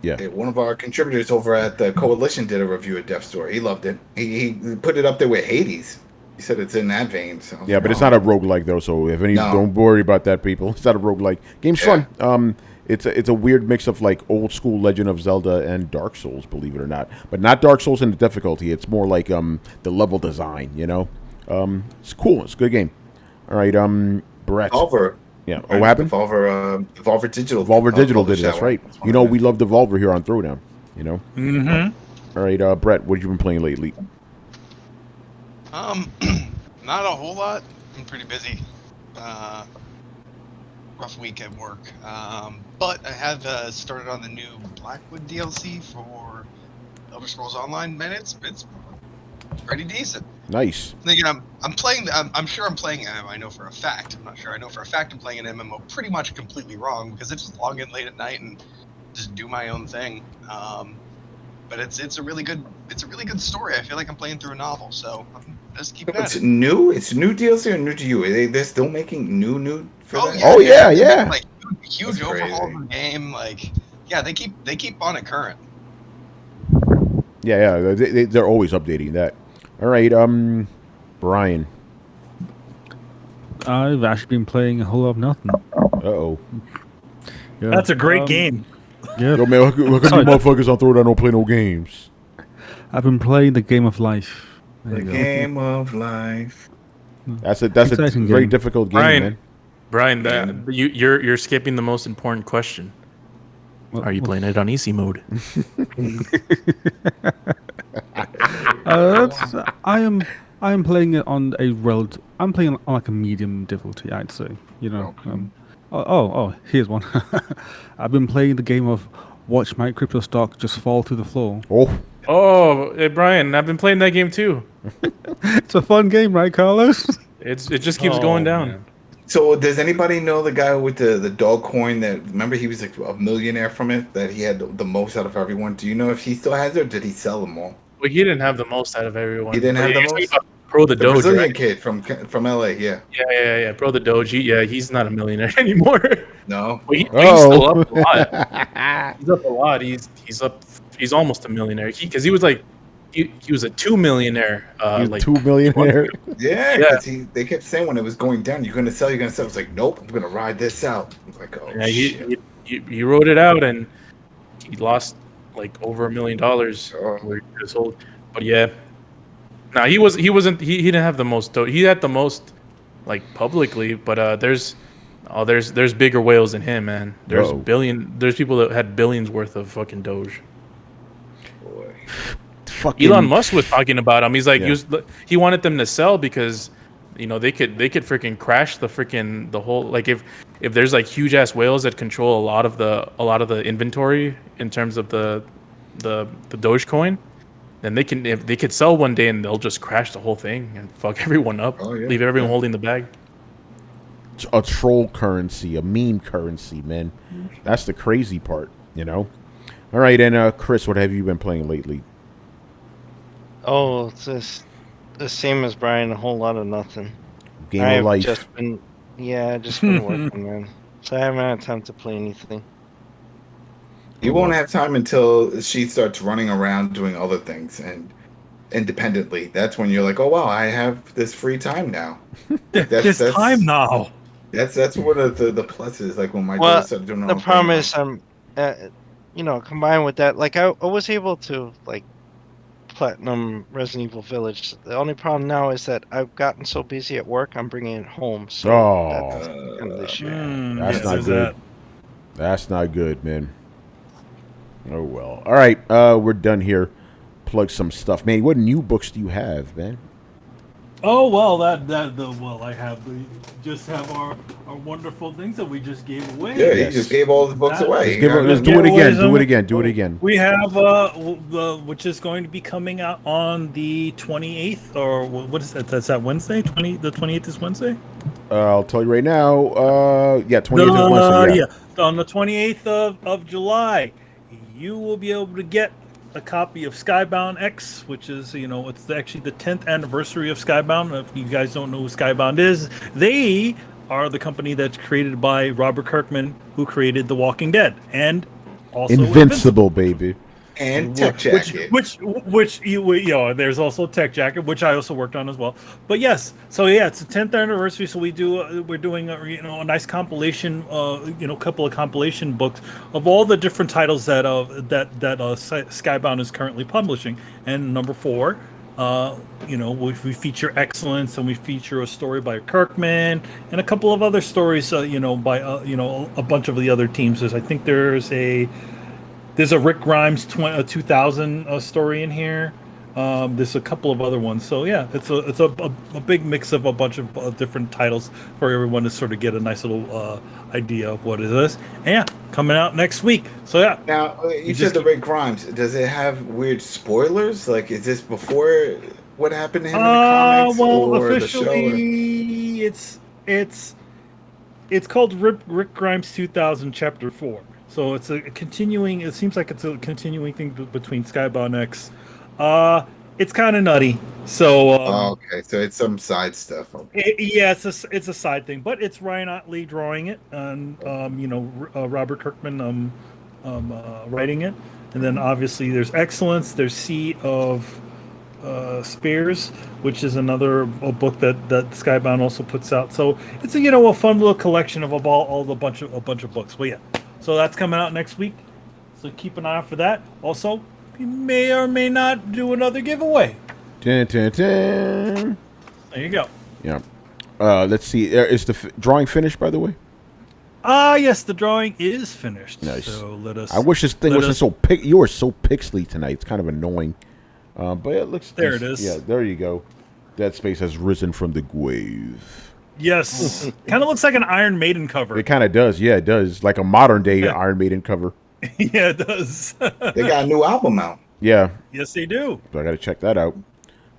Yeah. One of our contributors over at the Coalition did a review of Death's Door. He loved it. He put it up there with Hades. He said it's in that vein. So yeah, but it's not a roguelike though. So don't worry about that, people. It's not a roguelike. Game's fun. It's a weird mix of like old school Legend of Zelda and Dark Souls, believe it or not. But not Dark Souls in the difficulty. It's more like the level design. It's cool. It's a good game. All right, Brett. Devolver. Yeah. Oh, what happened? Devolver Digital. Devolver Digital did it. That's right. We love Devolver here on Throwdown. Mm-hmm. All right, Brett. What have you been playing lately? Not a whole lot. I'm pretty busy. Rough week at work. But I have started on the new Blackwood DLC for Elder Scrolls Online, and it's pretty decent. Nice. I'm playing. I'm sure I'm playing. I know for a fact. I'm not sure. I know for a fact I'm playing an MMO pretty much completely wrong because I just log in late at night and just do my own thing. But it's a really good story. I feel like I'm playing through a novel. So I'm just keep it. It's new. It's new DLC or new to you? They're still making new for that. Oh yeah. Like huge overhaul of the game. Like they keep on it current. Yeah. They're always updating that. All right, Brian. I've actually been playing a whole lot of nothing. Uh-oh. Yeah. That's a great game. Yeah. Yo, man, look at you motherfuckers on Throwdown don't play no games. I've been playing the Game of Life. The Game of Life. That's a very difficult game, man. Brian, you're skipping the most important question. Are you playing it on easy mode? I I'm playing it on I'm playing on like a medium difficulty, I'd say. You know. Okay. Here's one. I've been playing the game of watch my crypto stock just fall through the floor. Oh, hey Brian, I've been playing that game too. It's a fun game, right, Carlos? It just keeps going down. Man. So does anybody know the guy with the dog coin that, remember he was like a millionaire from it, that he had the most out of everyone? Do you know if he still has it or did he sell them all? Well, he didn't have the most out of everyone. He didn't have the most? Pro the Doge, Brazilian right? kid from LA, yeah. Yeah. Pro the Doge. He's not a millionaire anymore. No. Well, he's still up a lot. He's up a lot. He's up. He's almost a millionaire. Because he was like, he was a 2 millionaire. Like 2 millionaire. Yeah, because they kept saying when it was going down, you're gonna sell. I was like, nope, I'm gonna ride this out. I was like, oh shit. He wrote it out and he lost like over $1 million. Where he was sold. But yeah. No, he didn't have the most. He had the most, like publicly, but there's bigger whales than him, man. There's people that had billions worth of fucking Doge. Boy. Elon Musk was talking about him. He's like, he wanted them to sell because, you know, they could freaking crash the whole, like if there's like huge ass whales that control a lot of the inventory in terms of the Dogecoin. Then they could sell one day and they'll just crash the whole thing and fuck everyone up, leave everyone holding the bag. A troll currency, a meme currency, man. That's the crazy part, you know. All right, and Chris, what have you been playing lately? Oh, it's just the same as Brian. A whole lot of nothing. Game of life. Just been working, man. So I haven't had time to play anything. You won't have time until she starts running around doing other things and independently. That's when you're like, oh wow, I have this free time now. That's time now. That's one of the pluses. Like when my daughter started doing her own the problem thing. is combined with that, like I was able to like platinum Resident Evil Village. The only problem now is that I've gotten so busy at work, I'm bringing it home. So that's kind of the issue. That's not good. That's not good, man. Oh well. All right, we're done here. Plug some stuff, man. What new books do you have, man? Oh well, I have just have our wonderful things that we just gave away. Yeah, he just gave all the books away. Let's do it again. Do it again. Do it again. We have which is going to be coming out on the 28th, or what is that? That's that Wednesday. The 28th is Wednesday. I'll tell you right now. 28th is Wednesday. Yeah, on the 28th of July, you will be able to get a copy of Skybound X, which is, it's actually the 10th anniversary of Skybound. If you guys don't know who Skybound is, they are the company that's created by Robert Kirkman, who created The Walking Dead, and also Invincible, baby. And Tech Jacket. Which there's also Tech Jacket, which I also worked on as well. But yes, so yeah, it's the 10th anniversary, so we're doing a nice compilation, couple of compilation books of all the different titles that Skybound is currently publishing. And number 4, we feature Excellence, and we feature a story by Kirkman and a couple of other stories, by a bunch of the other teams. I think there's a Rick Grimes 2000 story in here. There's a couple of other ones. So yeah, it's a big mix of a bunch of different titles for everyone to sort of get a nice little idea of what it is. And yeah, coming out next week. So yeah. Now you said the Rick Grimes. Does it have weird spoilers? Like, is this before what happened to him in the comics? Well, or officially, the show, it's called Rick Grimes 2000 Chapter 4. So it's a continuing. It seems like it's a continuing thing between Skybound X. It's kind of nutty. So. Okay, so it's some side stuff. Okay. It's a side thing, but it's Ryan Otley drawing it, and Robert Kirkman writing it, and then obviously there's Excellence. There's Sea of Spears, which is another book that Skybound also puts out. So it's a fun little collection of a bunch of books. Well, yeah. So that's coming out next week. So keep an eye out for that. Also, we may or may not do another giveaway. Dun, dun, dun. There you go. Yeah. Let's see. Is the drawing finished, by the way? Yes, the drawing is finished. Nice. So let us. I wish this thing wasn't so you are so pixely tonight. It's kind of annoying. But it looks. There it is. Yeah, there you go. Dead Space has risen from the grave. Yes. Kind of looks like an Iron Maiden cover. It kind of does. Yeah, it does. Like a modern day Iron Maiden cover. Yeah, it does. They got a new album out. Yeah. Yes, they do. So I got to check that out.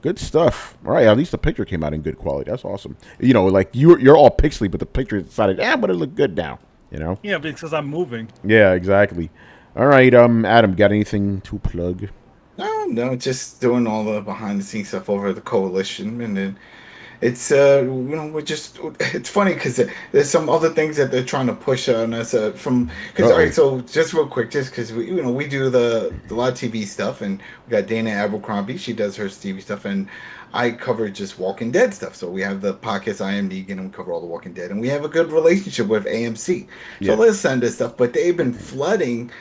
Good stuff. All right, at least the picture came out in good quality. That's awesome. You know, like you're all pixely, but the picture decided, but it look good now. You know? Yeah, because I'm moving. Yeah, exactly. All right, Adam, got anything to plug? No, just doing all the behind the scenes stuff over at the Coalition, and then it's it's funny because there's some other things that they're trying to push on us from. Because all right, so just real quick, just because we do the lot of TV stuff, and we got Dana Abercrombie, she does her TV stuff, and I cover just Walking Dead stuff. So we have the podcast I Am Negan, and we cover all the Walking Dead, and we have a good relationship with AMC. So let's send us stuff, but they've been flooding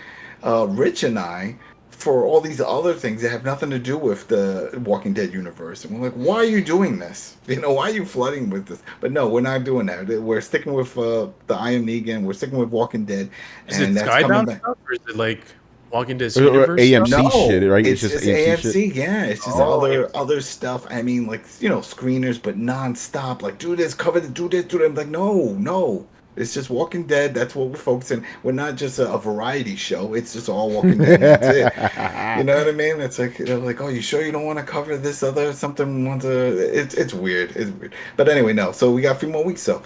Rich and I for all these other things that have nothing to do with the Walking Dead universe. And we're like, why are you doing this? Why are you flooding with this? But no, we're not doing that. We're sticking with the I Am Negan. We're sticking with Walking Dead. Is it Skybound stuff, or is it like Walking Dead universe AMC stuff? shit, right? It's just AMC shit. Yeah. It's just other stuff. I mean, like, screeners, but nonstop. Like, do this, cover this, do this, do that. I'm like, no. It's just Walking Dead. That's what we're focusing. We're not just a variety show. It's just all Walking Dead. That's it. You know what I mean? It's like, like, oh, you sure you don't want to cover this other something? It's weird. It's weird. But anyway, no. So we got a few more weeks. So,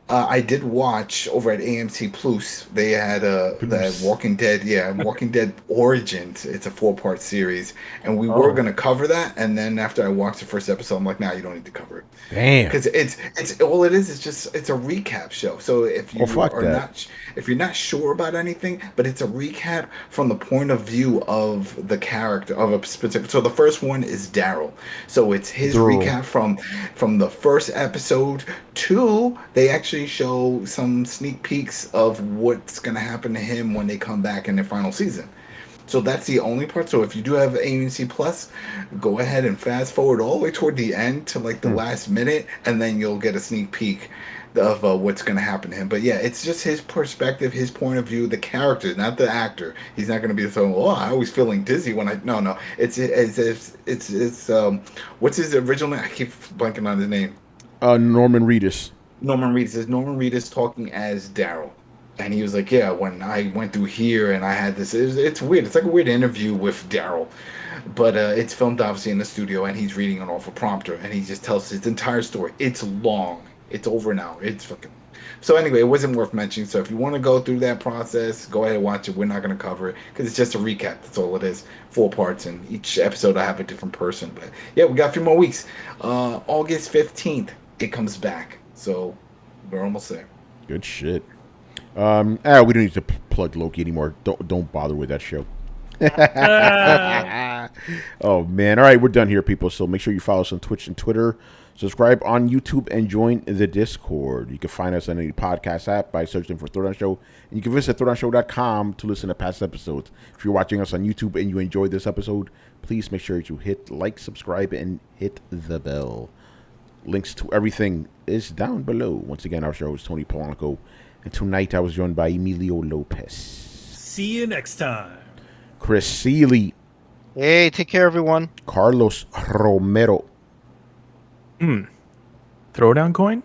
I did watch over at AMC Plus. They had that Walking Dead, Walking Dead Origins. It's a 4-part series, and we were gonna cover that. And then after I watched the first episode, I'm like, nah, you don't need to cover it. Damn. Because it's all it is. It's a recap show. So if you if you're not sure about anything, but it's a recap from the point of view of the character of a specific. So the first one is Daryl. So it's his recap from the first episode to they actually show some sneak peeks of what's going to happen to him when they come back in their final season. So that's the only part. So if you do have AMC Plus, go ahead and fast forward all the way toward the end to like the last minute, and then you'll get a sneak peek of what's going to happen to him. But yeah, it's just his perspective, his point of view, the character, not the actor. He's not going to be saying, "Oh, I was feeling dizzy when I." No. It's what's his original name? I keep blanking on his name. Norman Reedus. Norman Reedus talking as Daryl. And he was like, yeah, when I went through here and I had this, it's weird. It's like a weird interview with Daryl. But it's filmed obviously in the studio, and he's reading it off a prompter, and he just tells his entire story. It's long. It's over an hour. It's fucking... So anyway, it wasn't worth mentioning. So if you want to go through that process, go ahead and watch it. We're not going to cover it because it's just a recap. That's all it is. 4 parts, and each episode I have a different person. But yeah, we got a few more weeks. August 15th, it comes back. So we're almost there. Good shit. We don't need to plug Loki anymore. Don't bother with that show. Oh man! All right, we're done here, people. So make sure you follow us on Twitch and Twitter. Subscribe on YouTube and join the Discord. You can find us on any podcast app by searching for Throwdown Show, and you can visit throwdownshow.com to listen to past episodes. If you're watching us on YouTube and you enjoyed this episode, please make sure you hit like, subscribe, and hit the bell. Links to everything is down below. Once again, our show is Tony Polanco. And tonight I was joined by Emilio Lopez. See you next time. Chris Seeley. Hey, take care, everyone. Carlos Romero. Throwdown coin?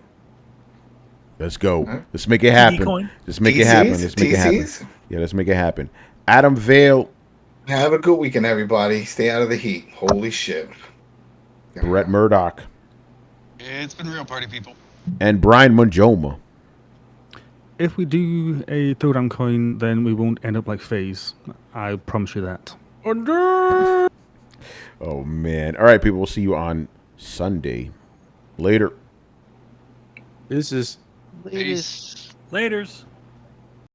Let's go. Let's make it happen. Let's make it happen. Let's make it happen. Yeah, let's make it happen. Adam Vale. Have a good weekend, everybody. Stay out of the heat. Holy shit. Brett Murdoch. It's been real, party people. And Brian Monjoma. If we do a Throwdown coin, then we won't end up like FaZe. I promise you that. Oh, man. All right, people. We'll see you on Sunday. Later. This is... Laters. Laters.